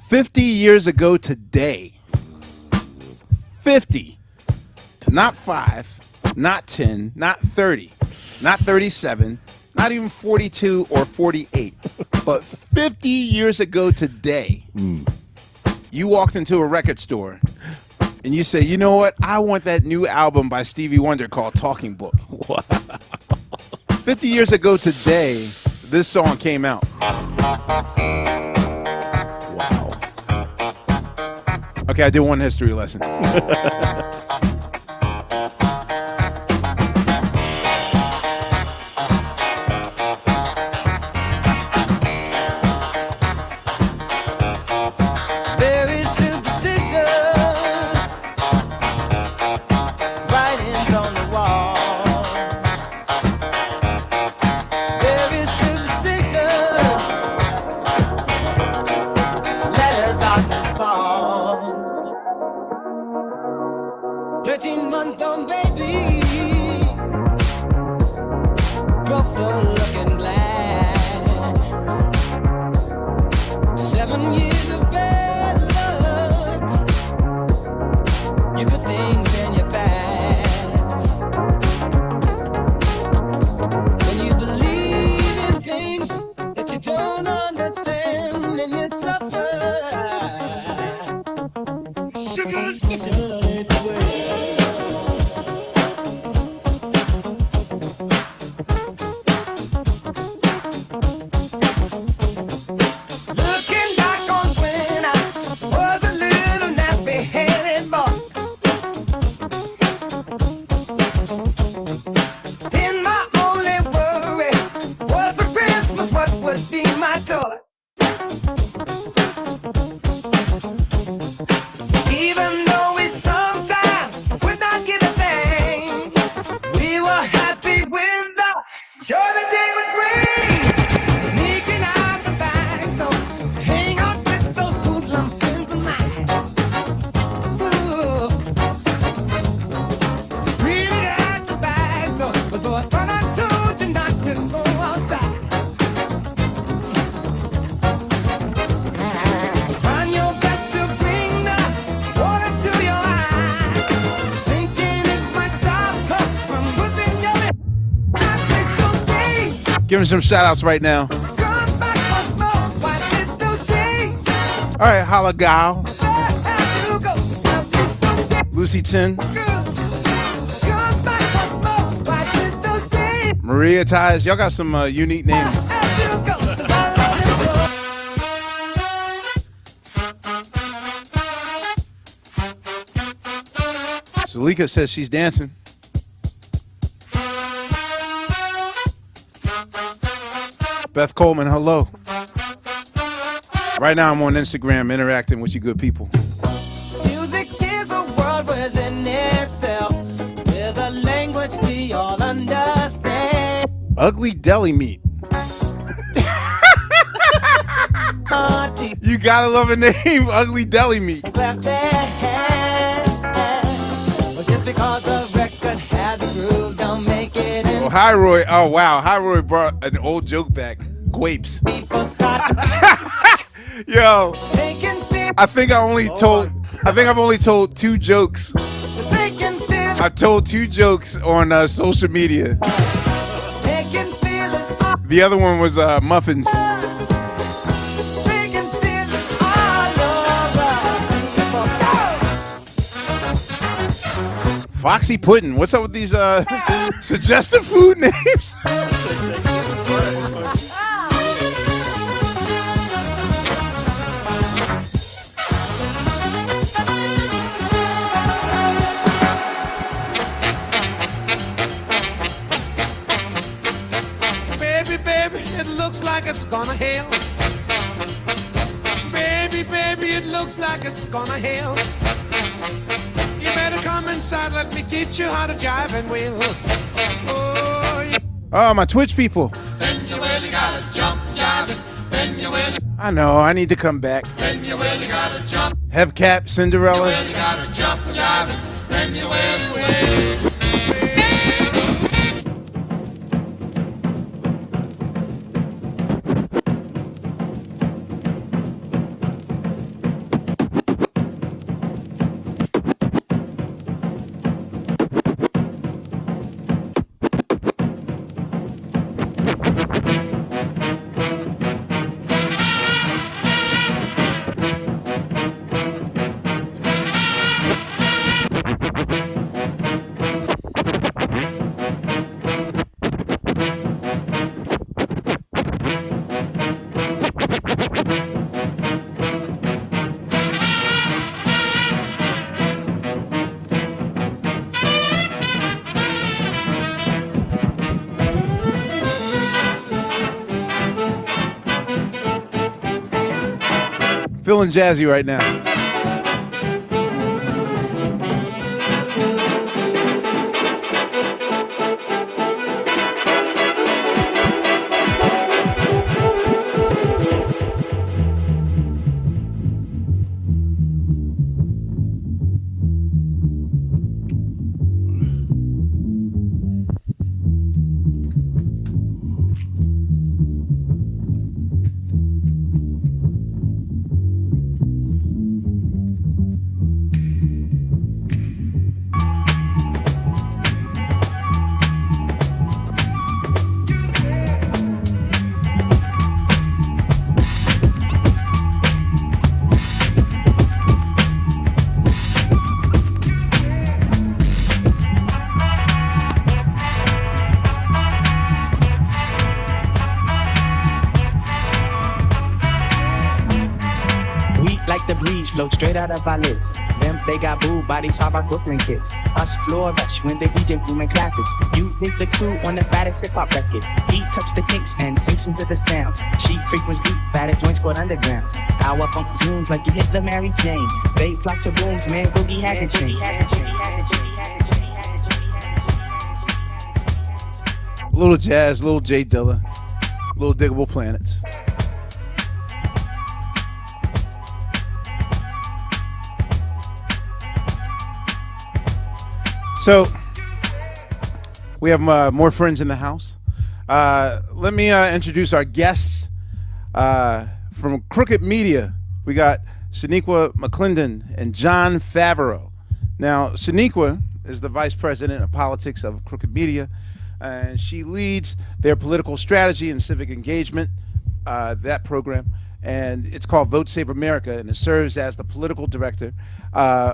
50 years ago today. 50. Not 5, not 10, not 30, not 37, not even 42 or 48, but 50 years ago today. You walked into a record store and you say, you know what? I want that new album by Stevie Wonder called Talking Book.
Wow.
50 years ago today, this song came out.
Wow.
Okay, I did one history lesson.
would be my toy. Even though we sometimes would not get a thing, we were happy when the joy the day would bring. Sneaking out the back, so hang out with those hoodlum friends of mine. Ooh. Really at the back, so but boy, I thought I told you not to go outside. Trying your best to bring the water to your eyes, thinking it might stop her from whipping your head.
Give him some shout outs right now. All right, Holla Gal. Lucy 10. Maria Ties. Y'all got some unique names. Salika says she's dancing. Beth Coleman, hello. Right now I'm on Instagram interacting with you good people.
Music is a world within itself, with a language we all understand.
Ugly deli meat. You gotta love a name, Ugly Deli Meat.
Clap their hands. Well, just because the record has a groove, don't make it.
Oh, hi Roy. Oh wow, hi Roy brought an old joke back. Quapes. Yo, I think I've only told 2 jokes. I told 2 jokes on social media. The other one was muffins. Foxy Pudding. What's up with these suggestive food names?
Baby, baby, it looks like it's gonna hail. Baby, baby, it looks like it's gonna hail. You better come inside, let me teach you how to jive and wheel. Oh, yeah.
Oh, my Twitch people.
Then you really gotta jump, jiving. Then you really,
I know, I need to come back.
then you really gotta jump.
Hepcat, Cinderella.
You really gotta jump, jiving. Then you really.
Feeling jazzy right now.
like the breeze, float straight out of our lids. Them, they got boo bodies, how about Brooklyn kids? Us floor rush when they DJ booming classics. You think the crew on the fattest hip-hop record. He touched the kicks and sinks into the sounds. She frequents deep, fatter joints called undergrounds. Our funk zooms like you hit the Mary Jane. They flock to booms, man, boogie hack chain.
A little jazz, a little Jay Dilla, a little Diggable Planets. So we have more friends in the house. Let me introduce our guests from Crooked Media. We got Shaniqua McClendon and John Favreau. Now, Shaniqua is the vice president of politics of Crooked Media, and she leads their political strategy and civic engagement, that program. And it's called Vote Save America, and it serves as the political director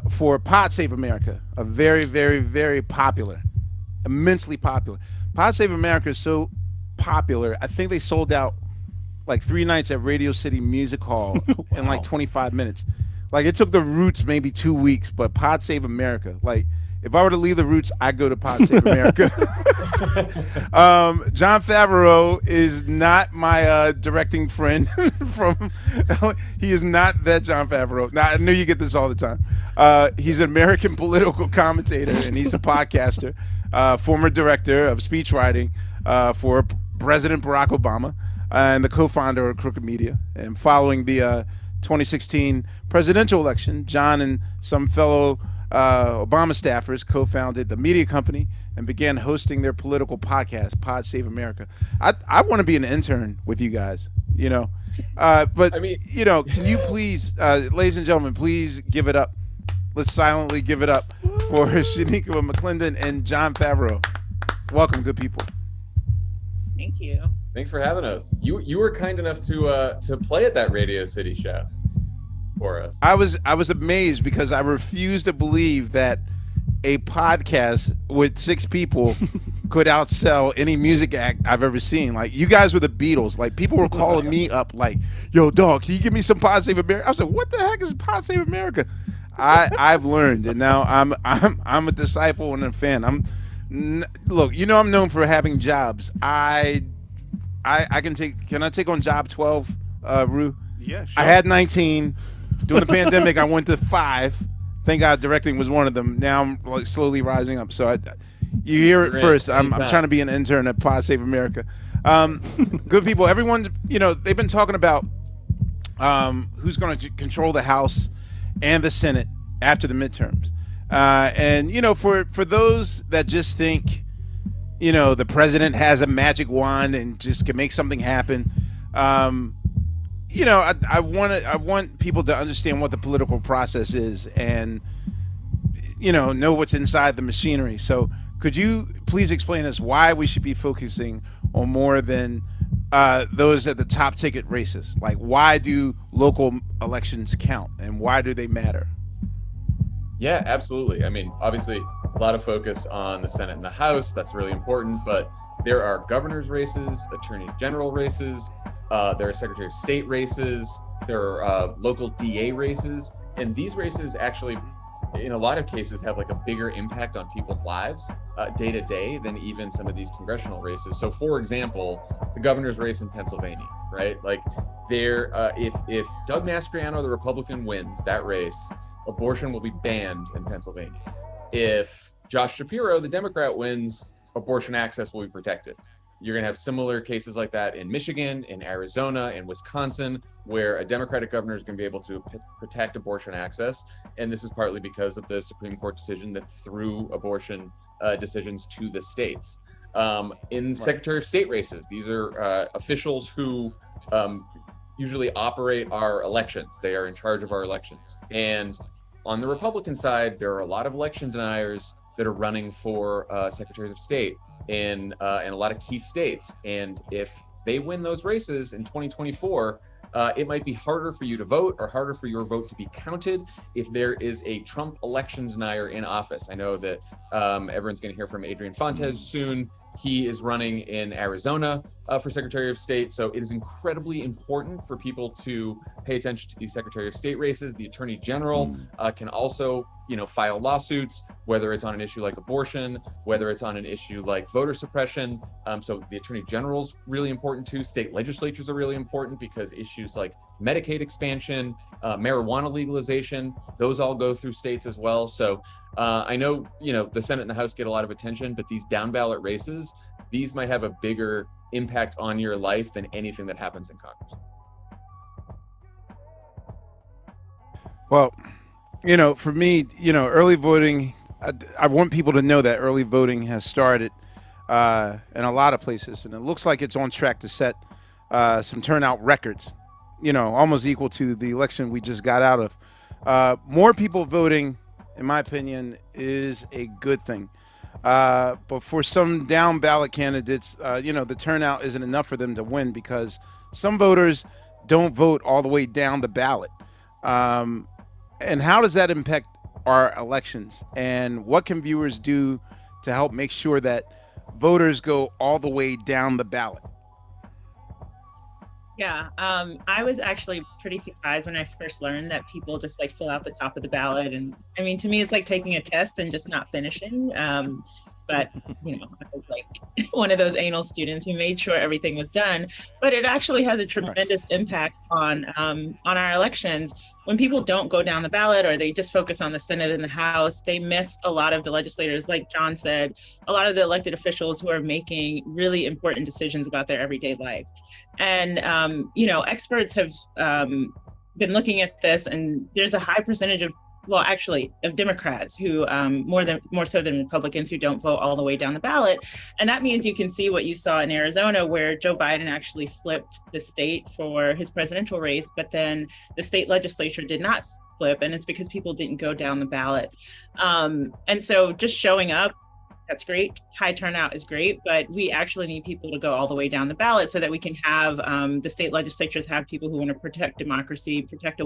for Pod Save America, a very, very, very popular, immensely popular. Pod Save America is so popular, I think they sold out like 3 nights at Radio City Music Hall in like 25 minutes. Like, it took the Roots maybe 2 weeks, but Pod Save America, like, if I were to leave the Roots, I'd go to Pod Save America. John Favreau is not my directing friend he is not that John Favreau. Now, I know you get this all the time. He's an American political commentator, and he's a podcaster, former director of speech writing for President Barack Obama, and the co-founder of Crooked Media. And following the 2016 presidential election, John and some fellow Obama staffers co-founded the media company and began hosting their political podcast, Pod Save America. I want to be an intern with you guys, you know. But, I mean, you know, can you please, ladies and gentlemen, please give it up. Let's silently give it up for Shaniqua McClendon and John Favreau. Welcome, good people.
Thank you. Thanks for having us. You were kind enough to play at that Radio City show for us.
I was amazed because I refused to believe that a podcast with 6 people could outsell any music act I've ever seen. Like, you guys were the Beatles. Like, people were calling me up like, "Yo, dog, can you give me some Pod Save America?" I was like, "What the heck is Pod Save America?" I've learned, and now I'm a disciple and a fan. Look, you know, I'm known for having jobs. I can take on job 12, Rue?
Yeah, sure.
I had 19. During the pandemic, I went to 5. Thank God directing was one of them. Now I'm like slowly rising up. So you hear it first. I'm trying to be an intern at Pod Save America. Good people. Everyone, you know, they've been talking about who's going to control the House and the Senate after the midterms. And, you know, for those that just think, you know, the president has a magic wand and just can make something happen, you know, I want people to understand what the political process is and, you know what's inside the machinery. So could you please explain us why we should be focusing on more than those at the top ticket races? Like, why do local elections count and why do they matter?
Yeah, absolutely. I mean, obviously, a lot of focus on the Senate and the House. That's really important. But there are governor's races, attorney general races, there are secretary of state races, there are local DA races. And these races actually, in a lot of cases, have like a bigger impact on people's lives day to day than even some of these congressional races. So, for example, the governor's race in Pennsylvania, right? Like, there, if Doug Mastriano, the Republican, wins that race, abortion will be banned in Pennsylvania. If Josh Shapiro, the Democrat, wins, abortion access will be protected. You're going to have similar cases like that in Michigan, in Arizona, in Wisconsin, where a Democratic governor is going to be able to protect abortion access. And this is partly because of the Supreme Court decision that threw abortion decisions to the states. In Secretary of State races, these are officials who usually operate our elections. They are in charge of our elections. And on the Republican side, there are a lot of election deniers that are running for secretaries of state in a lot of key states. And if they win those races in 2024, it might be harder for you to vote or harder for your vote to be counted if there is a Trump election denier in office. I know that everyone's going to hear from Adrian Fontes soon. He is running in Arizona. for Secretary of State. So it is incredibly important for people to pay attention to these Secretary of State races. The Attorney General can also, file lawsuits, whether it's on an issue like abortion, whether it's on an issue like voter suppression. So the Attorney General's really important too. State legislatures are really important because issues like Medicaid expansion, marijuana legalization, those all go through states as well. So I know, the Senate and the House get a lot of attention, but these down ballot races, these might have a bigger impact on your life than anything that happens in Congress.
Well, for me, early voting, I want people to know that early voting has started in a lot of places, and it looks like it's on track to set some turnout records, almost equal to the election we just got out of. More people voting, in my opinion, is a good thing. But for some down ballot candidates, the turnout isn't enough for them to win because some voters don't vote all the way down the ballot. And how does that impact our elections? And what can viewers do to help make sure that voters go all the way down the ballot?
Yeah, I was actually pretty surprised when I first learned that people just fill out the top of the ballot. And I mean, to me, it's like taking a test and just not finishing. But, I was like one of those anal students who made sure everything was done. But it actually has a tremendous impact on our elections. When people don't go down the ballot or they just focus on the Senate and the House, they miss a lot of the legislators, like John said, a lot of the elected officials who are making really important decisions about their everyday life. And, experts have been looking at this, and there's a high percentage of Democrats who more so than Republicans who don't vote all the way down the ballot. And that means you can see what you saw in Arizona, where Joe Biden actually flipped the state for his presidential race, but then the state legislature did not flip, and it's because people didn't go down the ballot. And so just showing up, that's great. High turnout is great, but we actually need people to go all the way down the ballot so that we can have the state legislatures have people who want to protect democracy, protect a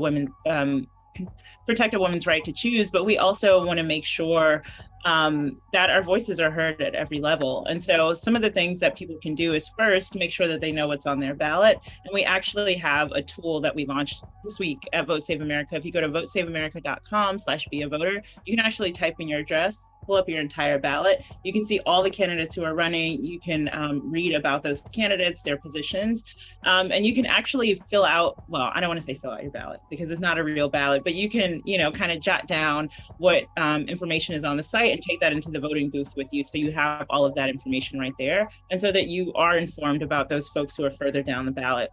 woman's right to choose, but we also want to make sure that our voices are heard at every level. And so some of the things that people can do is first make sure that they know what's on their ballot. And we actually have a tool that we launched this week at Vote Save America. If you go to votesaveamerica.com/be-a-voter, you can actually type in your address, pull up your entire ballot. You can see all the candidates who are running. You can read about those candidates, their positions, and you can actually fill out, well, I don't want to say fill out your ballot because it's not a real ballot, but you can, kind of jot down what information is on the site and take that into the voting booth with you. So you have all of that information right there. And so that you are informed about those folks who are further down the ballot.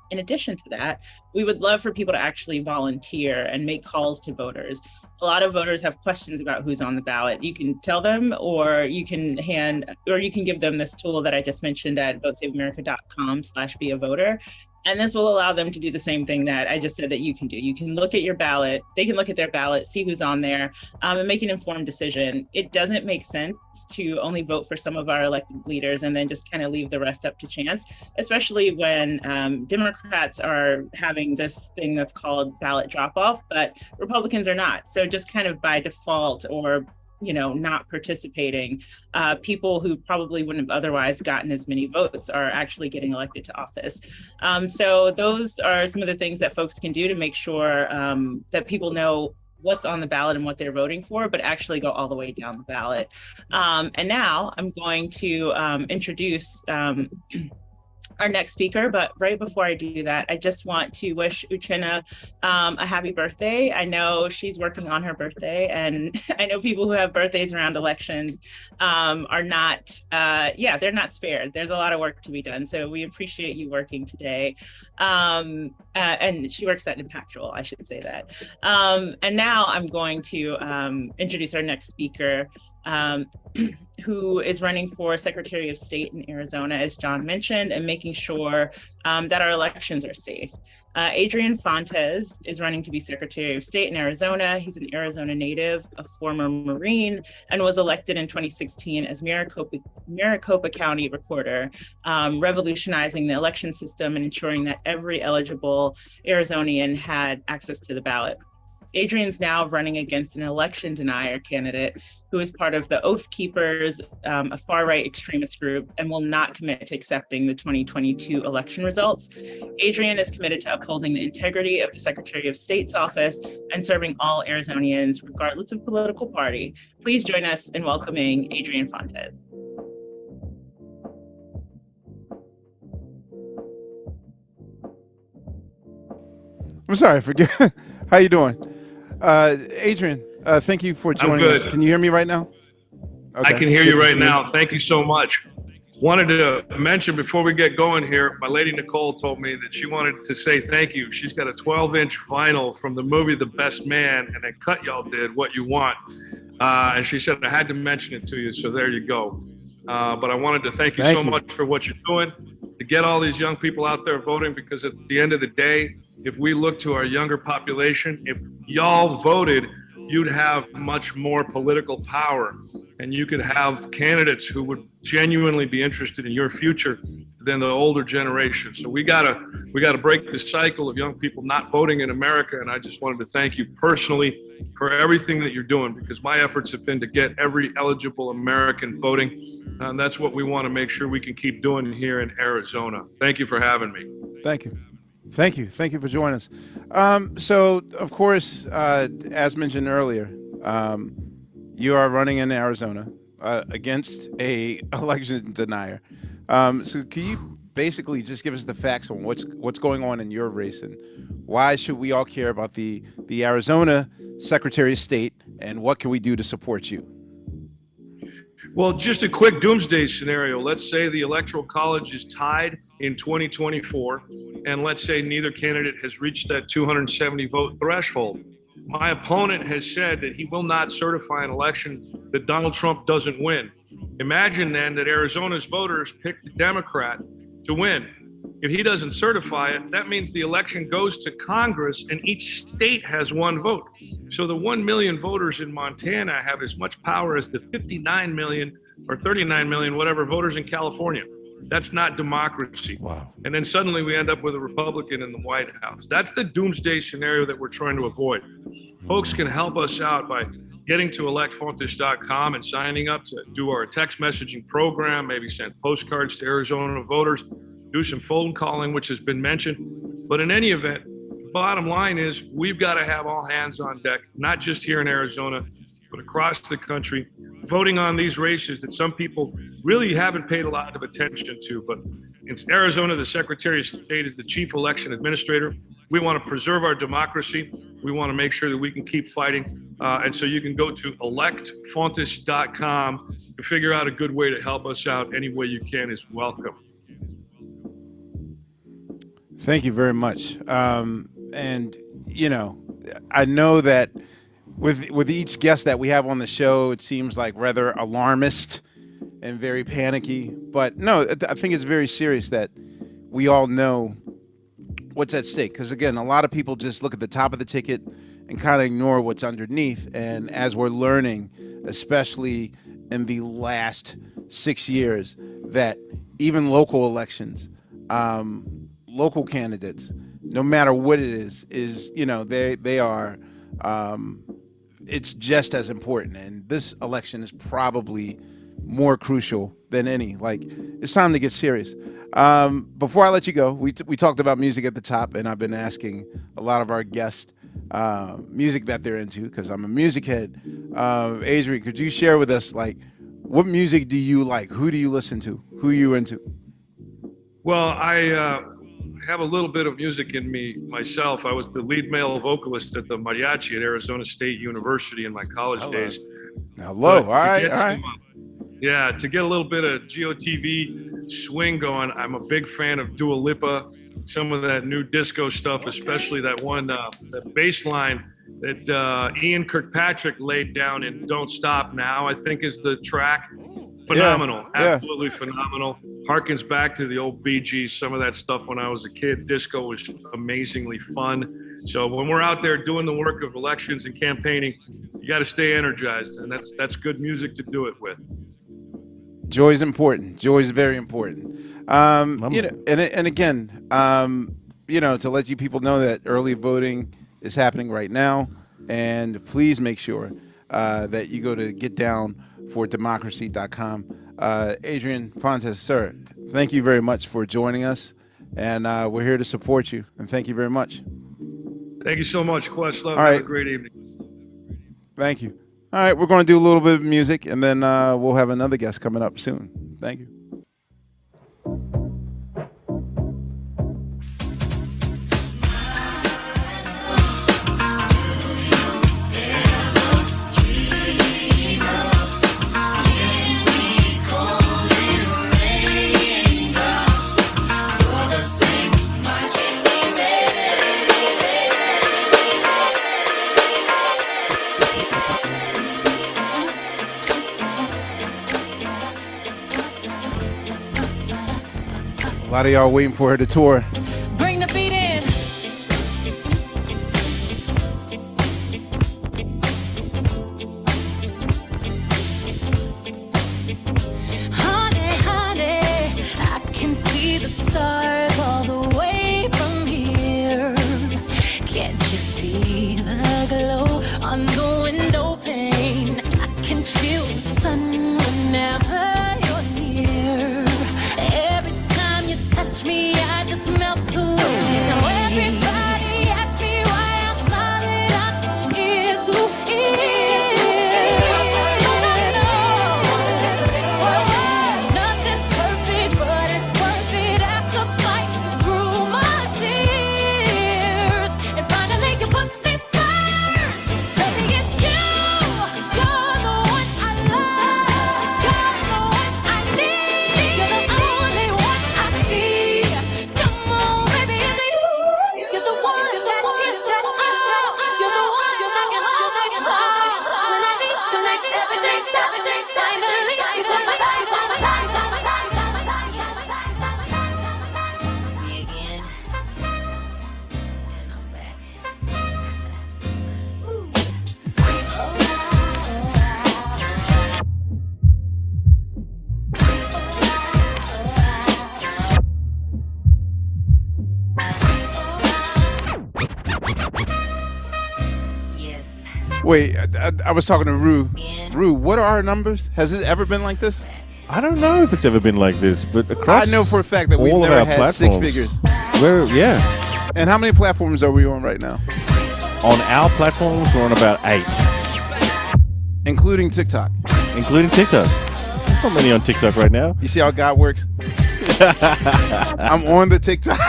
In addition to that, we would love for people to actually volunteer and make calls to voters. A lot of voters have questions about who's on the ballot. You can tell them, or you can give them this tool that I just mentioned at votesaveamerica.com/be-a-voter. And this will allow them to do the same thing that I just said that you can do. You can look at your ballot, they can look at their ballot, see who's on there, and make an informed decision. It doesn't make sense to only vote for some of our elected leaders and then just kind of leave the rest up to chance, especially when Democrats are having this thing that's called ballot drop-off, but Republicans are not. So just kind of by default or not participating, people who probably wouldn't have otherwise gotten as many votes are actually getting elected to office. So those are some of the things that folks can do to make sure that people know what's on the ballot and what they're voting for, but actually go all the way down the ballot. And now I'm going to introduce our next speaker, but right before I do that, I just want to wish Uchenna a happy birthday. I know she's working on her birthday, and I know people who have birthdays around elections are not, they're not spared. There's a lot of work to be done, so we appreciate you working today. And she works at Impactual, I should say that. And now I'm going to introduce our next speaker, who is running for Secretary of State in Arizona, as John mentioned, and making sure that our elections are safe. Adrian Fontes is running to be Secretary of State in Arizona. He's an Arizona native, a former Marine, and was elected in 2016 as Maricopa County Recorder, revolutionizing the election system and ensuring that every eligible Arizonian had access to the ballot. Adrian's now running against an election denier candidate who is part of the Oath Keepers, a far-right extremist group, and will not commit to accepting the 2022 election results. Adrian is committed to upholding the integrity of the Secretary of State's office and serving all Arizonians, regardless of political party. Please join us in welcoming Adrian Fontes.
I'm sorry, forget. How you doing? Adrian, thank you for joining us. Can you hear me right now?
Okay. I can hear you right now. Thank you so much. Wanted to mention before we get going here, my lady Nicole told me that she wanted to say thank you. She's got a 12-inch vinyl from the movie The Best Man, and that cut y'all did, What You Want. And she said I had to mention it to you, so there you go. But I wanted to thank you so much for what you're doing, to get all these young people out there voting, because at the end of the day, if we look to our younger population, if y'all voted, you'd have much more political power, and you could have candidates who would genuinely be interested in your future than the older generation. So we gotta break the cycle of young people not voting in America. And I just wanted to thank you personally for everything that you're doing, because my efforts have been to get every eligible American voting. And that's what we want to make sure we can keep doing here in Arizona. Thank you for having me.
Thank you. Thank you. Thank you for joining us. So, of course, as mentioned earlier, you are running in Arizona against a election denier. So can you basically just give us the facts on what's going on in your race, and why should we all care about the Arizona Secretary of State, and what can we do to support you?
Well, just a quick doomsday scenario. Let's say the Electoral College is tied in 2024, and let's say neither candidate has reached that 270 vote threshold. My opponent has said that he will not certify an election that Donald Trump doesn't win. Imagine then that Arizona's voters pick the Democrat to win. If he doesn't certify it, that means the election goes to Congress and each state has one vote. So the 1 million voters in Montana have as much power as the 59 million or 39 million, whatever, voters in California. That's not democracy. Wow. And then suddenly we end up with a Republican in the White House. That's the doomsday scenario that we're trying to avoid. Folks can help us out by getting to electfontes.com and signing up to do our text messaging program, maybe send postcards to Arizona voters, do some phone calling, which has been mentioned. But in any event, bottom line is we've got to have all hands on deck, not just here in Arizona, but across the country, voting on these races that some people really haven't paid a lot of attention to. But in Arizona, the Secretary of State is the chief election administrator. We want to preserve our democracy. We want to make sure that we can keep fighting. And so you can go to electfontes.com to figure out a good way to help us out. Any way you can is welcome.
Thank you very much. And, you know, I know that with each guest that we have on the show, it seems like rather alarmist and very panicky. But no, I think it's very serious that we all know what's at stake. Because, again, a lot of people just look at the top of the ticket and kind of ignore what's underneath. And as we're learning, especially in the last 6 years, that even local elections, local candidates, no matter what it is, you know, they are, it's just as important. And this election is probably more crucial than any. Like, it's time to get serious. Before I let you go, we talked about music at the top, and I've been asking a lot of our guests music that they're into, because I'm a music head. Adrian, could you share with us, like, what music do you like? Who do you listen to? Who are you into?
Well, I have a little bit of music in me myself. I was the lead male vocalist at the mariachi at Arizona State University in my college days.
Hello, all right.
Yeah, to get a little bit of GOTV swing going, I'm a big fan of Dua Lipa, some of that new disco stuff, especially that one, that bass line that Ian Kirkpatrick laid down in Don't Stop Now, I think is the track. Phenomenal, absolutely phenomenal. Harkens back to the old Bee Gees, some of that stuff when I was a kid. Disco was amazingly fun. So when we're out there doing the work of elections and campaigning, you got to stay energized, and that's good music to do it with.
Joy is important. Joy is very important. You know, and again, you know, to let you people know that early voting is happening right now, And please make sure that you go to getdownfordemocracy.com. Adrian Fontes, sir, thank you very much for joining us. And we're here to support you. And thank you very much.
Thank you so much, Questlove.
All right.
Have a great evening.
Thank you. All right, we're going to do a little bit of music, and then we'll have another guest coming up soon. Thank you. A lot of y'all waiting for her to tour.
Bring the beat in. Honey, honey, I can see the stars all the way from here. Can't you see the glow on the window pane? I can feel the sun whenever you're near. Every time you touch me, I just melt away. Now everybody asks me why I'm smiling up from ear to ear. Nothing's perfect, but it's worth it after fighting through my tears. And finally you put me first. Baby, it's you. You're the one I love. You're the one I need. You're the only one I see. Come on, baby, it's you. You're the one that is right. You're the one you make it all night long. When I see tonight, finally you put my side on my side. Me again. And I'm back. Yes.
Wait, I was talking to Rue. Rue, what are our numbers? Has it ever been like this?
I don't know if it's ever been like this, but across
I know for a fact that we've
all of
never
our
had
platforms,
6 figures.
Yeah.
And how many platforms are we on right now?
On our platforms, we're on about 8.
Including TikTok.
Including TikTok. There's not many on TikTok right now.
You see how God works? I'm on the TikTok.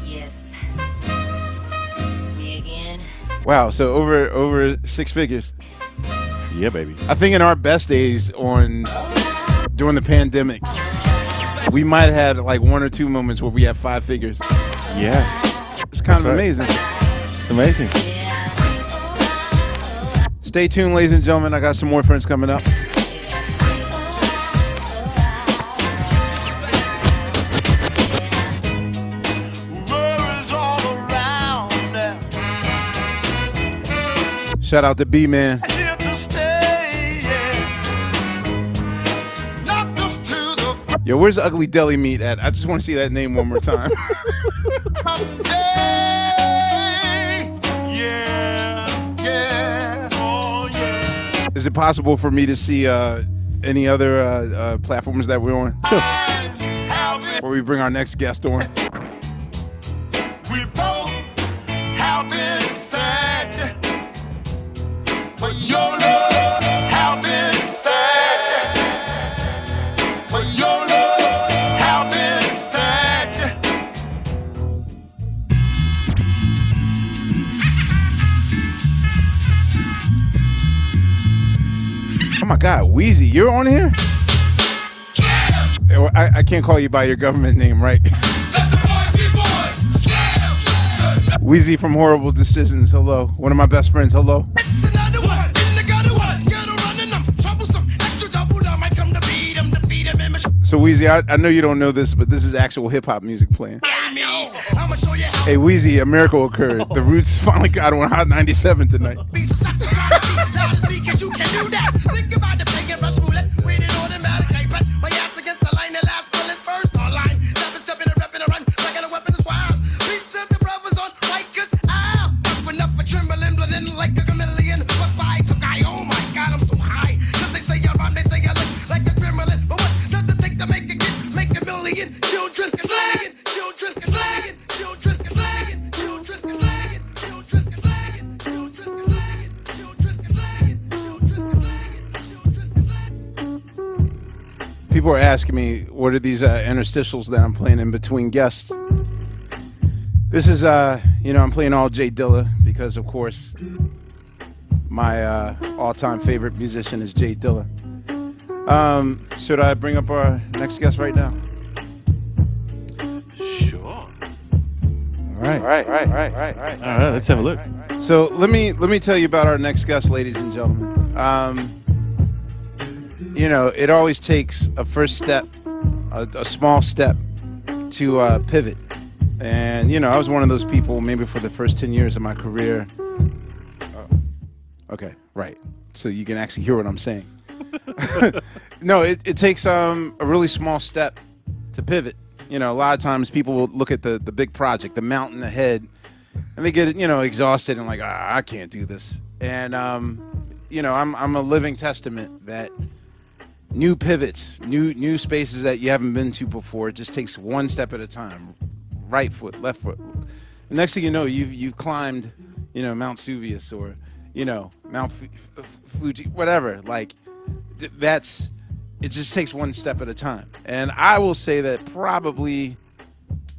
Yes. Me again.
Wow, so over 6 figures.
Yeah, baby.
I think in our best days during the pandemic, we might have had like 1 or 2 moments where we had 5 figures.
Yeah.
It's kind
That's
of
right.
amazing.
It's amazing.
Stay tuned, ladies and gentlemen. I got some more friends coming up. Shout out to B-Man. Yo, where's Ugly Deli Meat at? I just want to see that name one more time. Is it possible for me to see any other platforms that we're on? Sure. Before we bring our next guest on.
We both have been sad, but your love have been sad. But your love have been sad.
Oh my God, Wheezy, you're on here? I can't call you by your government name, right? Wheezy from Horrible Decisions, hello. One of my best friends, hello. So Wheezy, I know you don't know this, but this is actual hip hop music playing. Hey Wheezy, a miracle occurred. The Roots finally got on Hot 97 tonight.
Against the line, the last bullet's first online. Never step in a rep in a run. Like a weapon is wild. Beast
slagging, children is slagging, children is slagging, children is slagging, children is slagging, children is slagging, children is slagging, children is slagging, children is slagging.
People are asking me, what are these interstitials that I'm playing in between guests? This is, I'm playing all Jay Dilla because, of course, my all-time favorite musician is Jay Dilla. Should I bring up our next guest right now?
Sure.
All right.
Let's have a look.
So let me tell you about our next guest, ladies and gentlemen. It always takes a first step, a small step, to pivot. And I was one of those people. Maybe for the first 10 years of my career. Okay, right. So you can actually hear what I'm saying. No, it takes a really small step to pivot. A lot of times people will look at the big project, the mountain ahead, and they get exhausted and like, I can't do this. And I'm a living testament that new pivots, new spaces that you haven't been to before, it just takes one step at a time. Right foot, left foot. The next thing you know, you've climbed, Mount Vesuvius or Mount Fuji, whatever. Like it just takes one step at a time. And I will say that probably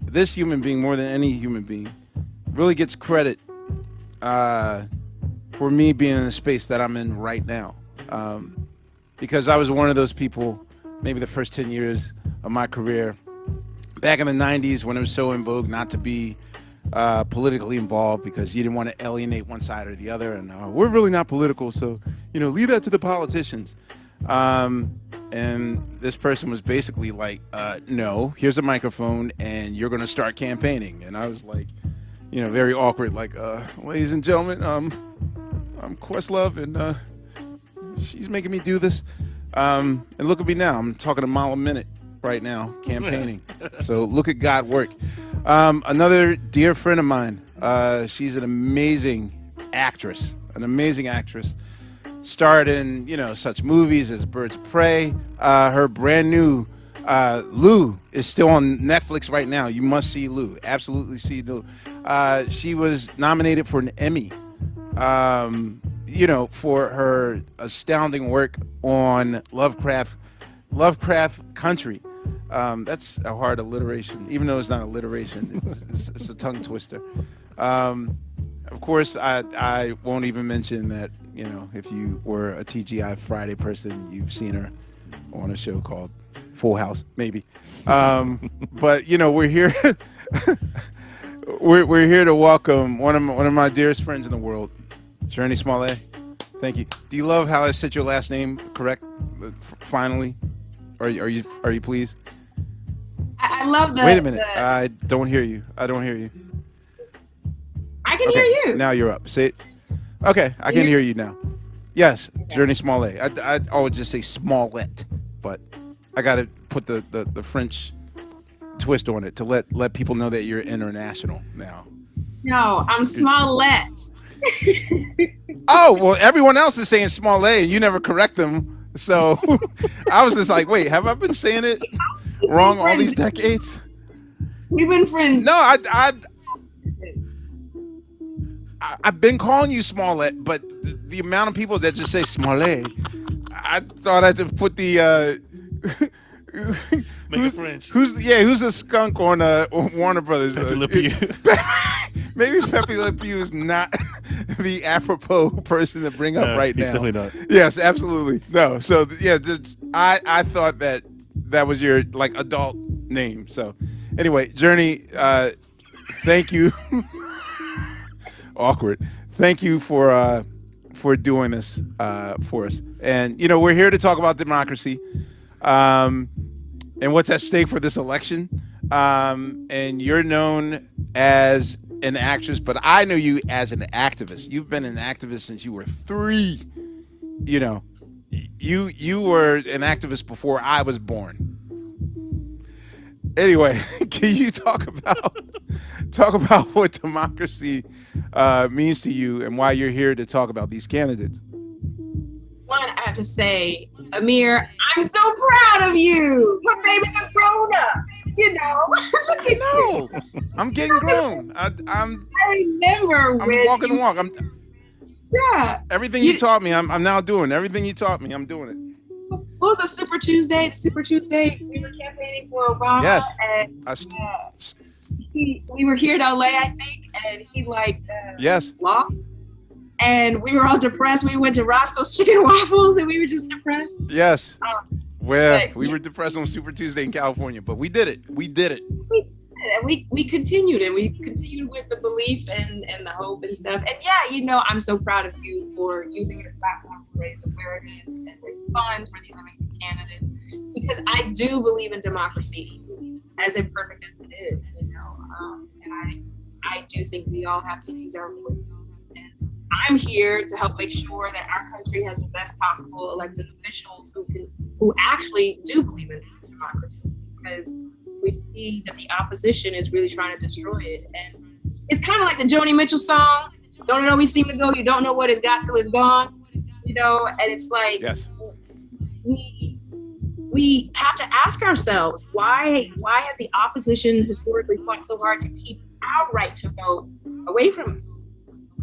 this human being, more than any human being, really gets credit for me being in the space that I'm in right now. Because I was one of those people, maybe the first 10 years of my career, back in the 90s when it was so in vogue not to be politically involved because you didn't want to alienate one side or the other. And we're really not political, so, leave that to the politicians. And this person was basically like, no, here's a microphone and you're going to start campaigning. And I was like, very awkward, like, ladies and gentlemen, I'm Questlove and she's making me do this. And look at me now. I'm talking a mile a minute right now, campaigning. So look at God work. Another dear friend of mine, she's an amazing actress, starred in, such movies as Birds of Prey. Her brand new Lou is still on Netflix right now. You must see Lou. Absolutely see Lou. She was nominated for an Emmy, for her astounding work on Lovecraft Country. That's a hard alliteration, even though it's not alliteration. It's a tongue twister. Of course, I won't even mention that, if you were a TGI Friday person, you've seen her on a show called Full House, maybe. But, we're here. we're here to welcome one of my dearest friends in the world, Jurnee Smollett. Thank you. Do you love how I said your last name correct? Finally, are you pleased?
I love that.
Wait a minute. I don't hear you. I can
hear you.
Now you're up. Say it. Okay, I can hear you now. Yes, okay. Jurnee Smollett. I always just say Smollett, but I got to put the French twist on it to let people know that you're international now.
No, I'm Smollett.
Oh, well, everyone else is saying Smollett, and you never correct them. So I was just like, wait, have I been saying it wrong all these decades?
We've been friends.
No, I've been calling you Smollett, but the amount of people that just say Smollett, I thought I'd just put the
make it French.
Who's the skunk on Warner Brothers?
Pepe Le Pew.
Maybe Pepe Le Pew is not the apropos person to bring up right now.
He's definitely not.
Yes, absolutely. No. So I thought that was your adult name. So anyway, Jurnee, thank you. Awkward. Thank you for doing this for us. And we're here to talk about democracy and what's at stake for this election. And you're known as an actress, but I know you as an activist. You've been an activist since you were 3. You were an activist before I was born. Anyway, can you talk about what democracy means to you and why you're here to talk about these candidates?
One, I have to say, Amir, I'm so proud of you. Your baby's a grown up. you know, look at you.
I'm getting grown.
I remember
I'm walking the walk.
Yeah.
Everything you taught me, I'm now doing. Everything you taught me, I'm doing it.
What was the Super Tuesday? The Super Tuesday, we were campaigning for Obama.
Yes.
And we were here in LA, I think, and he liked
yes.
law. And we were all depressed. We went to Roscoe's Chicken Waffles, and we were just depressed.
Yes. We were depressed on Super Tuesday in California, but we did it. We did it.
We continued, and we continued with the belief and the hope and stuff. And yeah, you know, I'm so proud of you for using your platform to raise awareness and raise funds for these amazing candidates, because I do believe in democracy, as imperfect as it is, you know. And I do think we all have to use our voice. And I'm here to help make sure that our country has the best possible elected officials who actually do believe in democracy, because we see that the opposition is really trying to destroy it. And it's kind of like the Joni Mitchell song, "Don't know we seem to go, you don't know what it's got till it's gone," you know. And it's like,
yes,
we have to ask ourselves, why has the opposition historically fought so hard to keep our right to vote away from it?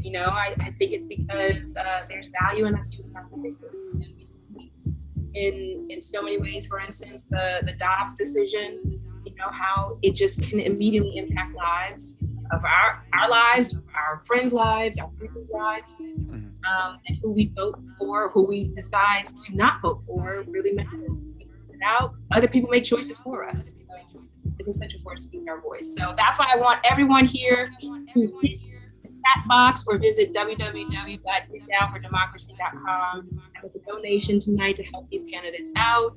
You know, I think it's because there's value in us using our voices. In so many ways, for instance, the Dobbs decision, you know, how it just can immediately impact lives of our lives, our friends' lives, our people's lives, and who we vote for, who we decide to not vote for really matters. Without other people make choices for us, it's essential for us to keep our voice. So that's why I want everyone here to hit the chat box or visit www.getdownfordemocracy.com and make a donation tonight to help these candidates out.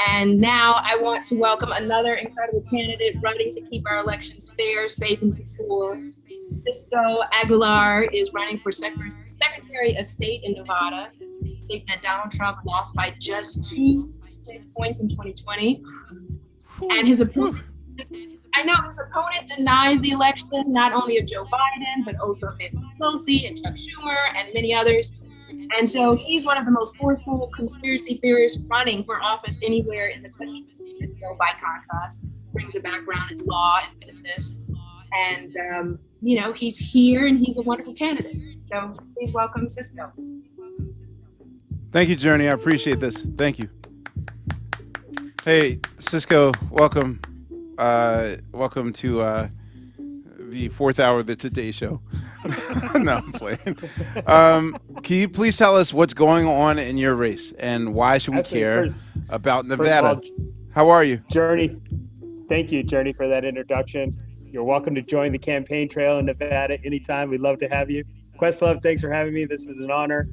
And now I want to welcome another incredible candidate running to keep our elections fair, safe, and secure. Cisco Aguilar is running for Secretary of State in Nevada, a state that Donald Trump lost by just 2 points in 2020. And his opponent denies the election, not only of Joe Biden, but also of Nancy Pelosi and Chuck Schumer and many others. And so he's one of the most forceful conspiracy theorists running for office anywhere in the country. So by contrast, brings a background in law and business. And, you know, he's here and he's a wonderful candidate. So please welcome Cisco.
Thank you, Jurnee. I appreciate this. Thank you. Hey, Cisco, welcome. Welcome to the fourth hour of the Today Show. No, I'm playing. Can you please tell us what's going on in your race and why should we care about Nevada? How are you?
Jurnee, thank you, Jurnee, for that introduction. You're welcome to join the campaign trail in Nevada anytime. We'd love to have you. Questlove, thanks for having me. This is an honor.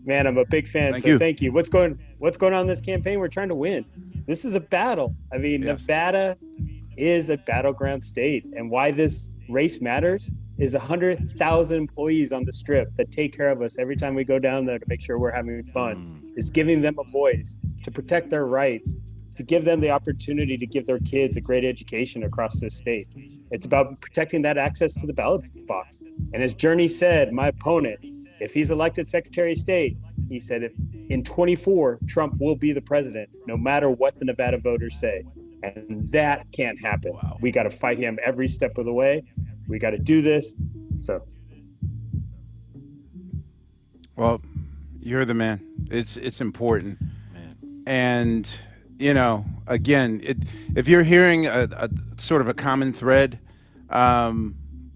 Man, I'm a big fan. Thank you. What's going on in this campaign? We're trying to win. This is a battle. I mean, yes. Nevada is a battleground state. And why this race matters is 100,000 employees on the Strip that take care of us every time we go down there to make sure we're having fun. It's giving them a voice to protect their rights, to give them the opportunity to give their kids a great education across this state. It's about protecting that access to the ballot box. And as Jurnee said, my opponent, if he's elected Secretary of State, he said if in 24, Trump will be the president, no matter what the Nevada voters say. And that can't happen. Wow. We got to fight him every step of the way. We got to do this. So.
Well, you're the man. It's important. Man. And, you know, again, if you're hearing a sort of a common thread of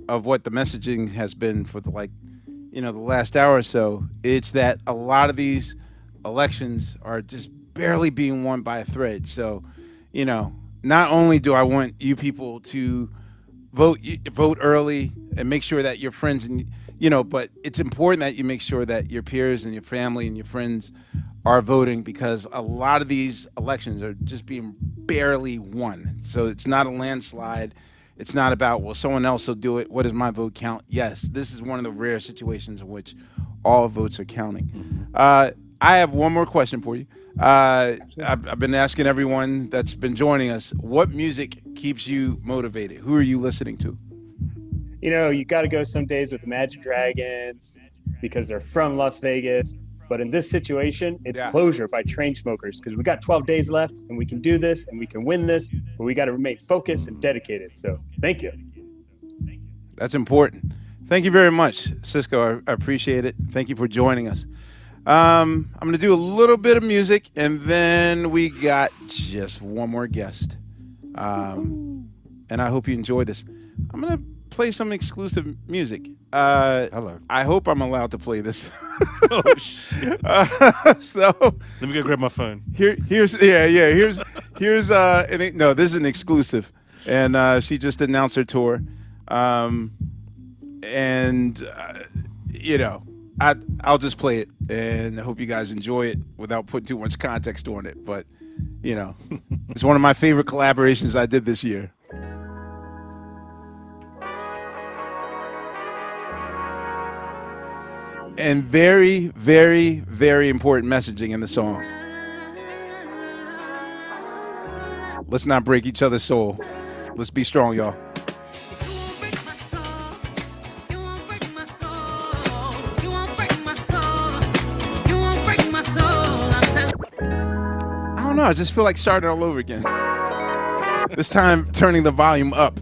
what the messaging has been for the last hour or so, it's that a lot of these elections are just barely being won by a thread. So, you know, not only do I want you people to vote early and make sure that your friends and, you know, but it's important that you make sure that your peers and your family and your friends are voting, because a lot of these elections are just being barely won. So it's not a landslide. It's not about, well, someone else will do it. What does my vote count? Yes, this is one of the rare situations in which all votes are counting. I have one more question for you. I've been asking everyone that's been joining us, what music keeps you motivated? Who are you listening to?
You know, you got to go some days with Imagine Dragons because they're from Las Vegas. But in this situation, it's
Yeah.
closure by train smokers because we got 12 days left and we can do this and we can win this, but we got to remain focused and dedicated. So thank you.
That's important. Thank you very much, Cisco. I appreciate it. Thank you for joining us. I'm going to do a little bit of music, and then we got just one more guest. And I hope you enjoy this. I'm going to play some exclusive music.
Hello.
I hope I'm allowed to play this.
Oh, shit.
So
Let me go grab my phone.
Here's no, this is an exclusive, and she just announced her tour. I'll just play it, and I hope you guys enjoy it without putting too much context on it. But it's one of my favorite collaborations I did this year. And very, very, very important messaging in the song. Let's not break each other's soul. Let's be strong, y'all. I don't know. I just feel like starting all over again. This time, turning the volume up.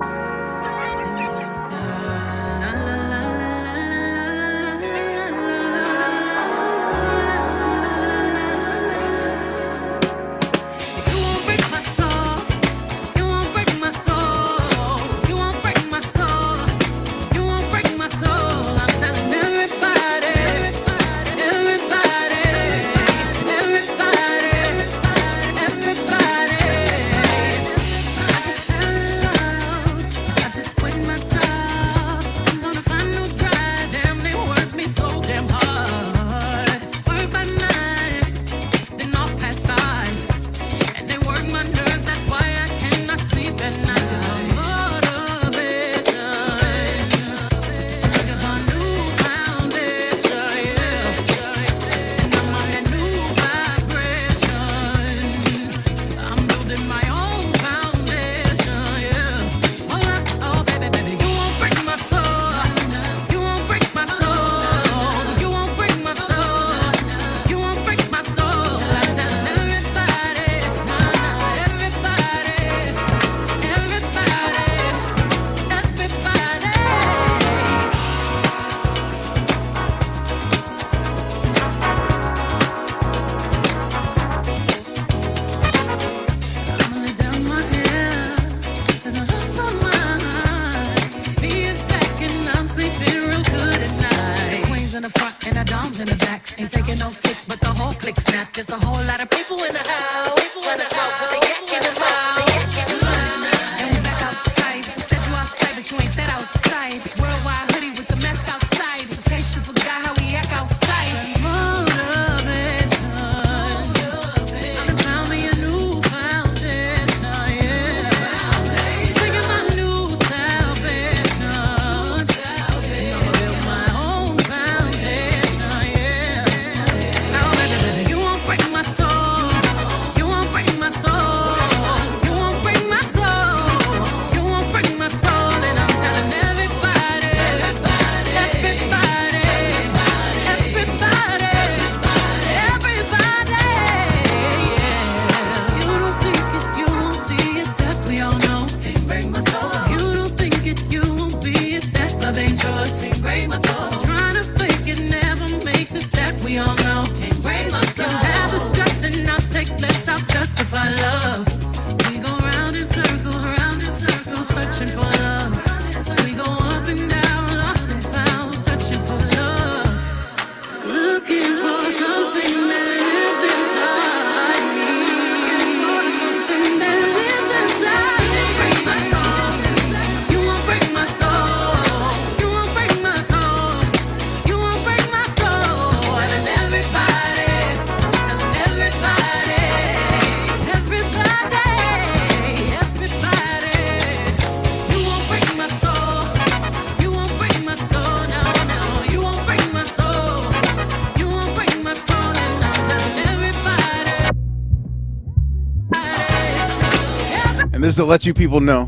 This is to let you people know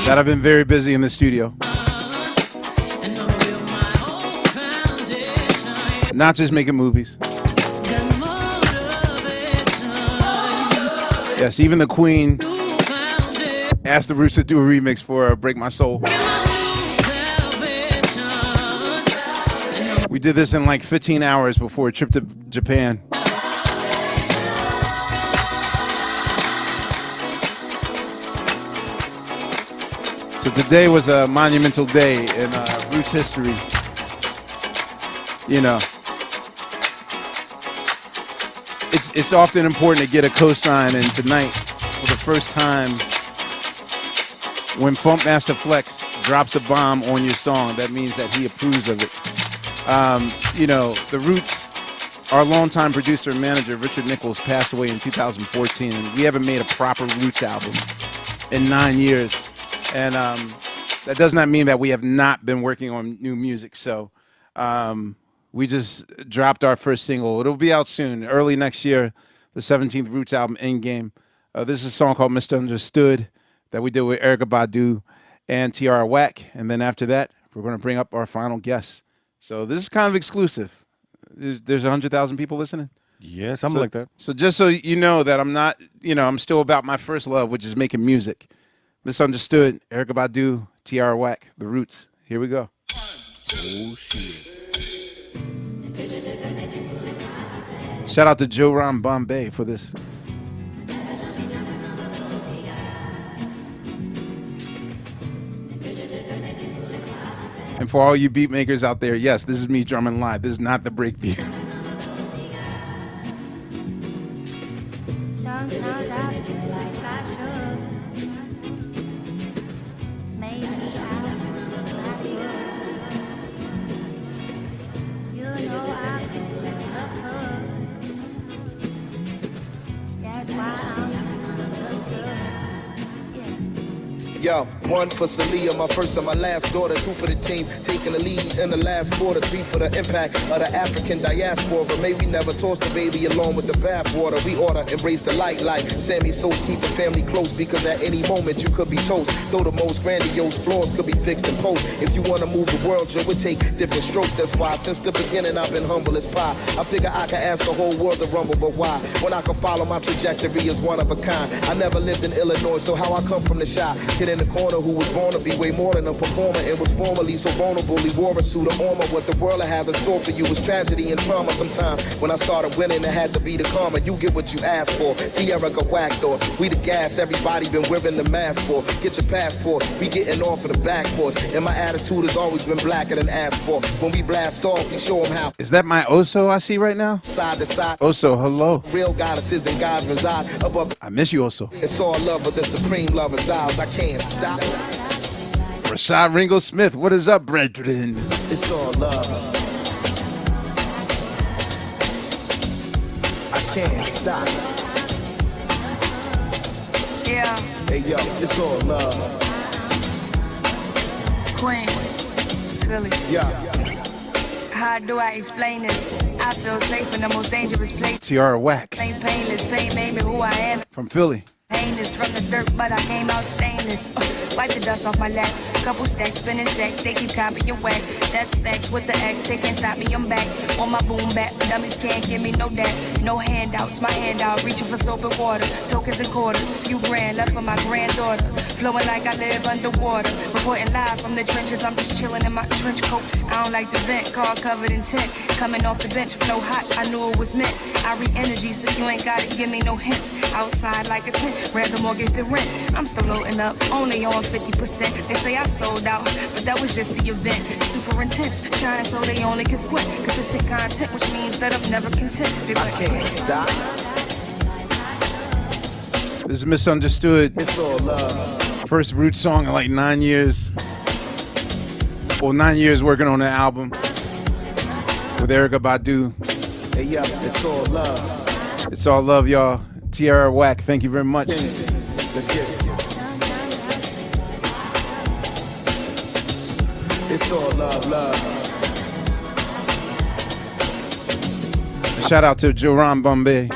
that I've been very busy in the studio. not just making movies. Yes, even the Queen asked the Roots to do a remix for Break My Soul. We did this in like 15 hours before a trip to Japan. So today was a monumental day in Roots history. You know, it's often important to get a cosign, and tonight, for the first time, when Funkmaster Flex drops a bomb on your song, that means that he approves of it. You know, the Roots, our longtime producer and manager, Richard Nichols, passed away in 2014, and we haven't made a proper Roots album in 9 years. And that does not mean that we have not been working on new music. So we just dropped our first single. It'll be out soon, early next year, the 17th Roots album, Endgame. This is a song called Misunderstood that we did with Erykah Badu and Tierra Whack. And then after that, we're going to bring up our final guest. So this is kind of exclusive. There's 100,000 people listening.
Yeah, something like that.
So just so you know that I'm not, you know, I'm still about my first love, which is making music. Misunderstood, Erykah Badu, Tierra Whack, The Roots. Here we go. Oh, shit. Shout out to Joran Bombay for this. And for all you beat makers out there, yes, this is me drumming live. This is not the breakbeat.
Sometimes I feel like I should. Maybe I could. You know I feel the hood. That's why I'm misunderstood.
Yo, 1 for Celia, my first and my last daughter, 2 for the team, taking the lead in the last quarter, 3 for the impact of the African diaspora. May we never toss the baby along with the bathwater. We oughta embrace the light like Sammy Sosa, keep the family close, because at any moment you could be toast. Though the most grandiose flaws could be fixed in post. If you wanna move the world, you would take different strokes. That's why since the beginning I've been humble as pie. I figure I can ask the whole world to rumble, but why? When I can follow my trajectory as one of a kind. I never lived in Illinois, so how I come from the shy kid in the corner who was born to be way more than a performer and was formerly so vulnerable. He wore a suit of armor. What the world I have in store for you is tragedy and trauma. Sometimes when I started winning, it had to be the karma. You get what you ask for. Tierra Whack or we the gas everybody been wearing the mask for. Get your passport. We getting off of the back porch. And my attitude has always been blacker than asphalt. When we blast off, we show them how.
Is that my Oso I see right now?
Side to side.
Oso, hello.
Real goddesses and gods reside above.
I miss you, Oso.
It's all love, but the supreme love is ours. I can't stop.
Rashad Ringo Smith, what is up, brethren?
It's all love. I can't stop.
Yeah.
Hey yo, it's all love.
Queen, Philly.
Yeah.
How do I explain this? I feel safe in the most dangerous place.
Tierra Whack.
Ain't painless, pain made me who I am.
From Philly.
Heinous from the dirt, but I came out stainless. Wipe the dust off my lap. Couple stacks, spinning sacks, they keep copying whack. That's facts with the X, they can't stop me, I'm back. On my boom back, dummies can't give me no that. No handouts, my handout, reaching for soap and water. Tokens and quarters, few grand left for my granddaughter. Flowing like I live underwater. Reporting live from the trenches, I'm just chilling in my trench coat. I don't like the vent, car covered in tent. Coming off the bench, flow hot, I knew it was meant. I read energy, so you ain't gotta give me no hints. Outside like a tent, rather mortgage than rent. I'm still loading up, only on 50%. They say I sold out, but that was just the event. Super intense, shining so they only can squint. Consistent content, which means that I'm never content.
I can't stop.
This is Misunderstood.
It's all love.
First Roots song in like 9 years. Well, 9 years working on the album with Erykah Badu.
Hey, yeah, it's all love.
It's all love, y'all. Tierra Whack, thank you very much.
Let's get it. It's all love, love.
Shout out to Joran Bombay.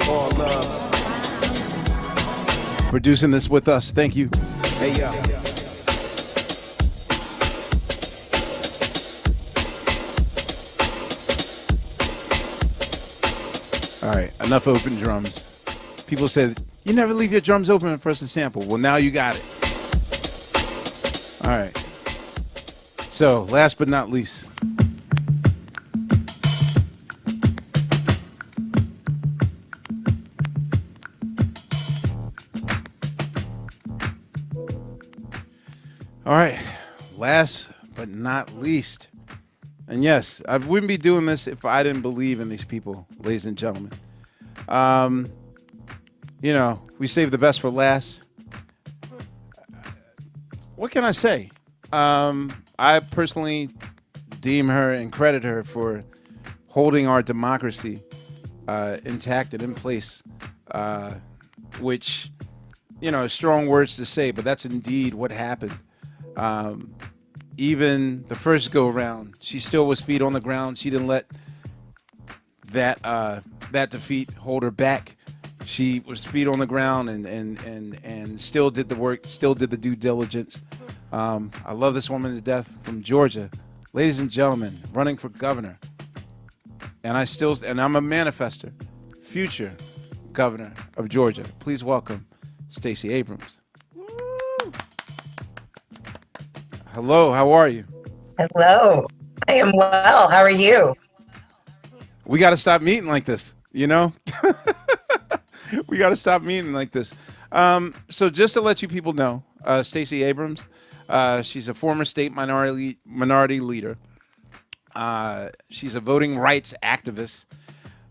All love.
Producing this with us. Thank you.
Hey, yeah.
All right, enough open drums. People said, you never leave your drums open for us to sample. Well, now you got it. All right. So, last but not least. All right, last but not least. And yes, I wouldn't be doing this if I didn't believe in these people, ladies and gentlemen. You know, we save the best for last. What can I say? I personally deem her and credit her for holding our democracy intact and in place, which, you know, strong words to say, but that's indeed what happened. Even the first go around, she still was feet on the ground. She didn't let that defeat hold her back. She was feet on the ground and still did the work, still did the due diligence. I love this woman to death from Georgia. Ladies and gentlemen, running for governor. And I'm a manifester, future governor of Georgia. Please welcome Stacey Abrams. Hello, how are you?
Hello, I am well. How are you?
We got to stop meeting like this, you know? We got to stop meeting like this. So just to let you people know, Stacey Abrams, she's a former state minority leader. She's a voting rights activist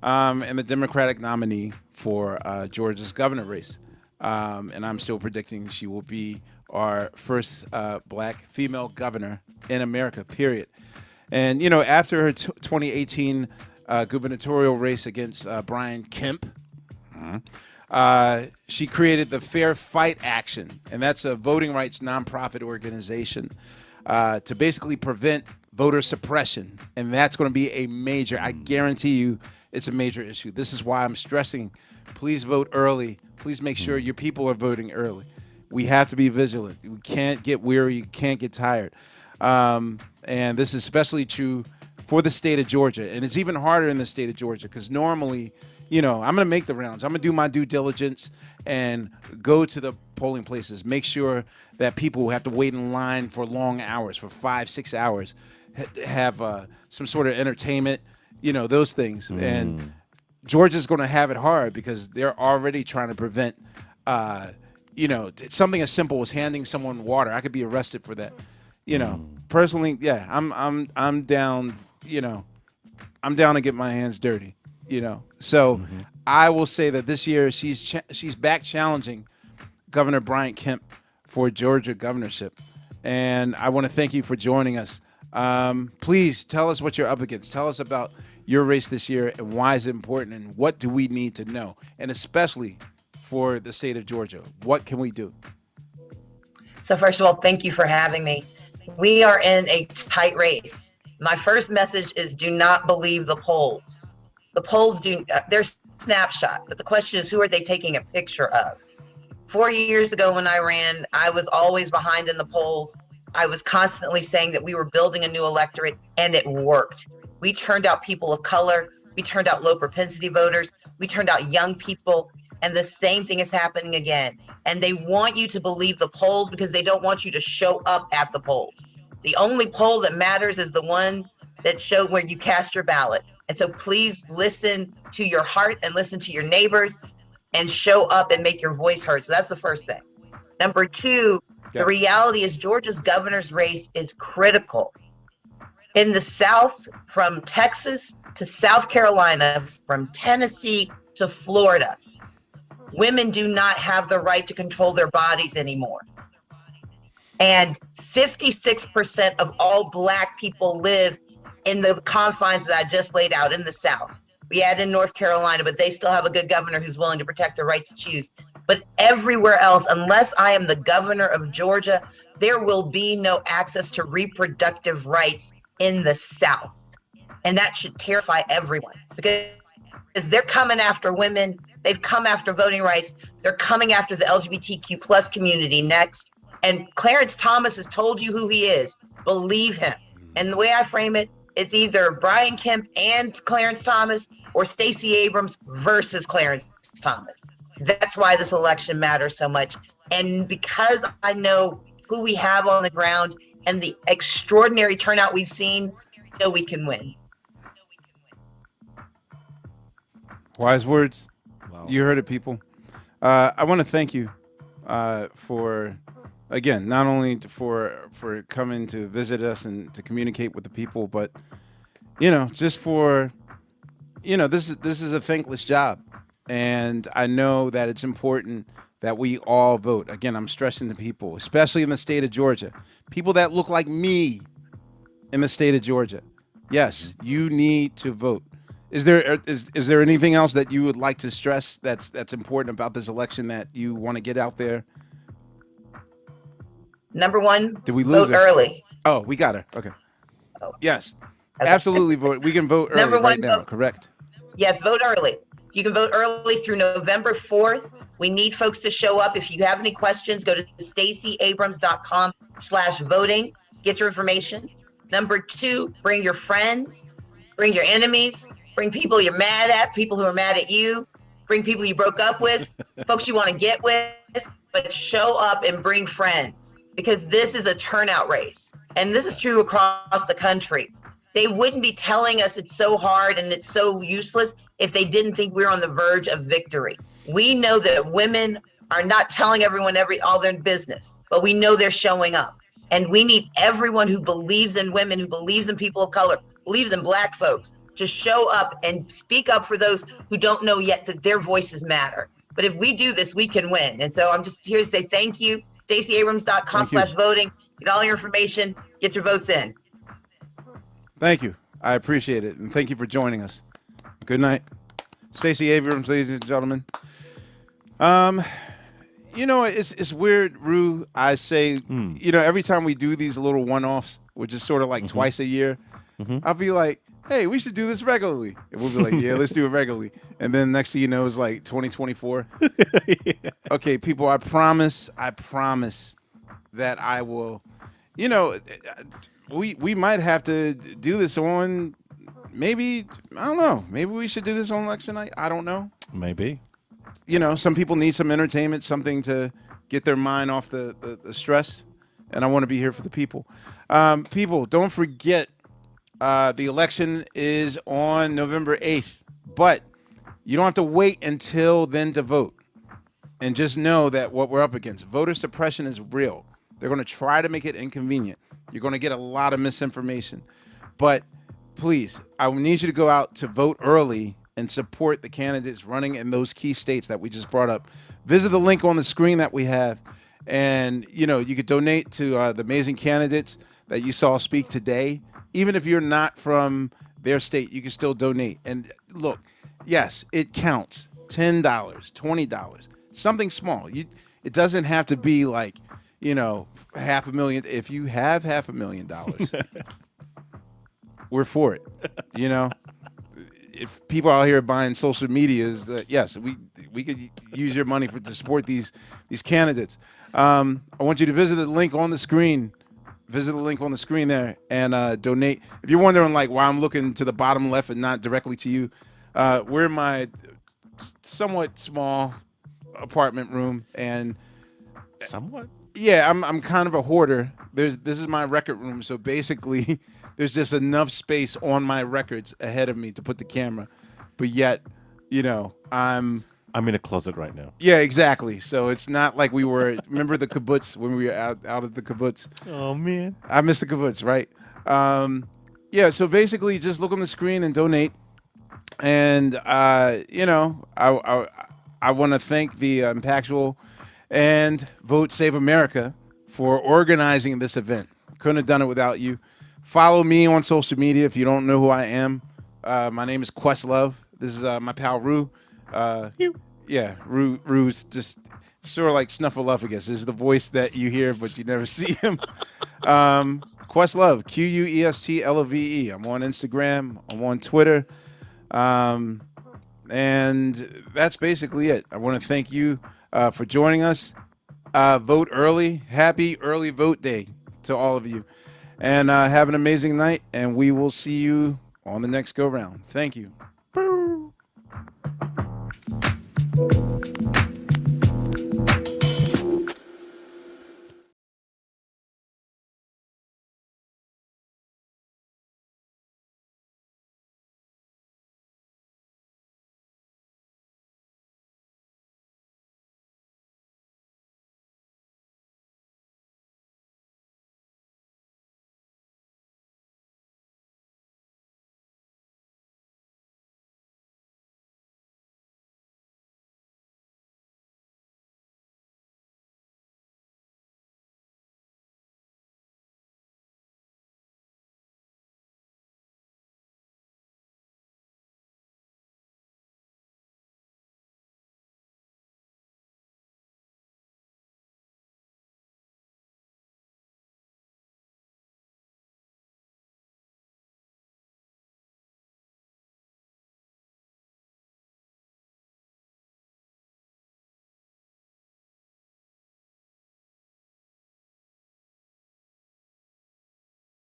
and the Democratic nominee for Georgia's governor race. And I'm still predicting she will be our first black female governor in America, period. And, you know, after her 2018 gubernatorial race against Brian Kemp, she created the Fair Fight Action, and that's a voting rights nonprofit organization to basically prevent voter suppression. And that's going to be a major, I guarantee you, it's a major issue. This is why I'm stressing, please vote early. Please make sure your people are voting early. We have to be vigilant. We can't get weary. You can't get tired. And this is especially true for the state of Georgia. And it's even harder in the state of Georgia because normally, you know, I'm going to make the rounds. I'm going to do my due diligence and go to the polling places, make sure that people who have to wait in line for long hours, for 5-6 hours, have some sort of entertainment, you know, those things. And Georgia's going to have it hard because they're already trying to prevent, you know, something as simple as handing someone water. I could be arrested for that. You know, personally, yeah, I'm down. You know, I'm down to get my hands dirty. You know, so I will say that this year she's back challenging Governor Brian Kemp for Georgia governorship, and I want to thank you for joining us. Please tell us what you're up against. Tell us about your race this year and why is it important and what do we need to know, and especially for the state of Georgia, what can we do?
So first of all, thank you for having me. We are in a tight race. My first message is do not believe the polls. The polls they're snapshot, but the question is, who are they taking a picture of? 4 years ago when I ran, I was always behind in the polls. I was constantly saying that we were building a new electorate, and it worked. We turned out people of color. We turned out low propensity voters. We turned out young people, and the same thing is happening again. And they want you to believe the polls because they don't want you to show up at the polls. The only poll that matters is the one that showed where you cast your ballot. And so please listen to your heart and listen to your neighbors and show up and make your voice heard. So that's the first thing. Number two, the reality is Georgia's governor's race is critical. In the South, from Texas to South Carolina, from Tennessee to Florida, women do not have the right to control their bodies anymore. And 56% of all Black people live in the confines that I just laid out in the South. We add in North Carolina, but they still have a good governor who's willing to protect the right to choose. But everywhere else, unless I am the governor of Georgia, there will be no access to reproductive rights in the South. And that should terrify everyone because they're coming after women. They've come after voting rights. They're coming after the LGBTQ plus community next. And Clarence Thomas has told you who he is. Believe him. And the way I frame it, It's either Brian Kemp and Clarence Thomas or Stacey Abrams versus Clarence Thomas. That's why this election matters so much. And because I know who we have on the ground and the extraordinary turnout we've seen, I know we can win.
Wise words. Wow. You heard it, people. I want to thank you for, again, not only for coming to visit us and to communicate with the people, but, just for, this is a thankless job. And I know that it's important that we all vote. Again, I'm stressing to people, especially in the state of Georgia, people that look like me in the state of Georgia. Yes, you need to vote. Is there anything else that you would like to stress that's important about this election that you want to get out there?
Number one,
did we lose
vote early.
Oh, we got her. Okay. Yes, absolutely vote. We can vote early right now. Correct.
Yes, vote early. You can vote early through November 4th. We need folks to show up. If you have any questions, go to stacyabrams.com/voting. Get your information. Number 2, bring your friends, bring your enemies, bring people you're mad at, people who are mad at you, bring people you broke up with, folks you want to get with, but show up and bring friends because this is a turnout race. And this is true across the country. They wouldn't be telling us it's so hard and it's so useless if they didn't think we're on the verge of victory. We know that women are not telling everyone all their business, but we know they're showing up. And we need everyone who believes in women, who believes in people of color, believes in Black folks, to show up and speak up for those who don't know yet that their voices matter. But if we do this, we can win. And so I'm just here to say thank you. stacyabrams.com/voting. Get all your information. Get your votes in.
Thank you. I appreciate it. And thank you for joining us. Good night. Stacey Abrams, ladies and gentlemen. It's weird, Rue. I say, every time we do these little one-offs, which is sort of like twice a year, I'll be like, hey, we should do this regularly. And we'll be like, yeah, let's do it regularly. And then next thing you know, it's like 2024. Yeah. Okay, people, I promise that I will, we might have to do this on maybe, I don't know, maybe we should do this on election night. I don't know.
Maybe.
Some people need some entertainment, something to get their mind off the stress. And I want to be here for the people. People, don't forget, the election is on November 8th. But you don't have to wait until then to vote. And just know that what we're up against, voter suppression is real. They're going to try to make it inconvenient. You're going to get a lot of misinformation. But please, I need you to go out to vote early and support the candidates running in those key states that we just brought up. Visit the link on the screen that we have. And, you could donate to the amazing candidates that you saw speak today. Even if you're not from their state, you can still donate. And look, yes, it counts. $10, $20, something small. It doesn't have to be like, $500,000. If you have $500,000, we're for it. If people out here buying social medias, yes, we could use your money to support these candidates. I want you to visit the link on the screen. Visit the link on the screen there and donate. If you're wondering why I'm looking to the bottom left and not directly to you, we're in my somewhat small apartment room and
somewhat.
Yeah, I'm kind of a hoarder. This is my record room, so basically there's just enough space on my records ahead of me to put the camera, but yet, I'm
in a closet right now.
Yeah, exactly. So it's not like we were. Remember the kibbutz when we were out of the kibbutz?
Oh man,
I missed the kibbutz, right? Yeah. So basically, just look on the screen and donate. And I want to thank the Impactual and Vote Save America for organizing this event. Couldn't have done it without you. Follow me on social media if you don't know who I am. My name is Questlove. This is my pal Rue. Yeah, Rue's just sort of like Snuffleupagus. This is the voice that you hear, but you never see him. Questlove, Questlove. I'm on Instagram. I'm on Twitter. And that's basically it. I want to thank you for joining us. Vote early. Happy early vote day to all of you. And have an amazing night, and we will see you on the next go round. Thank you.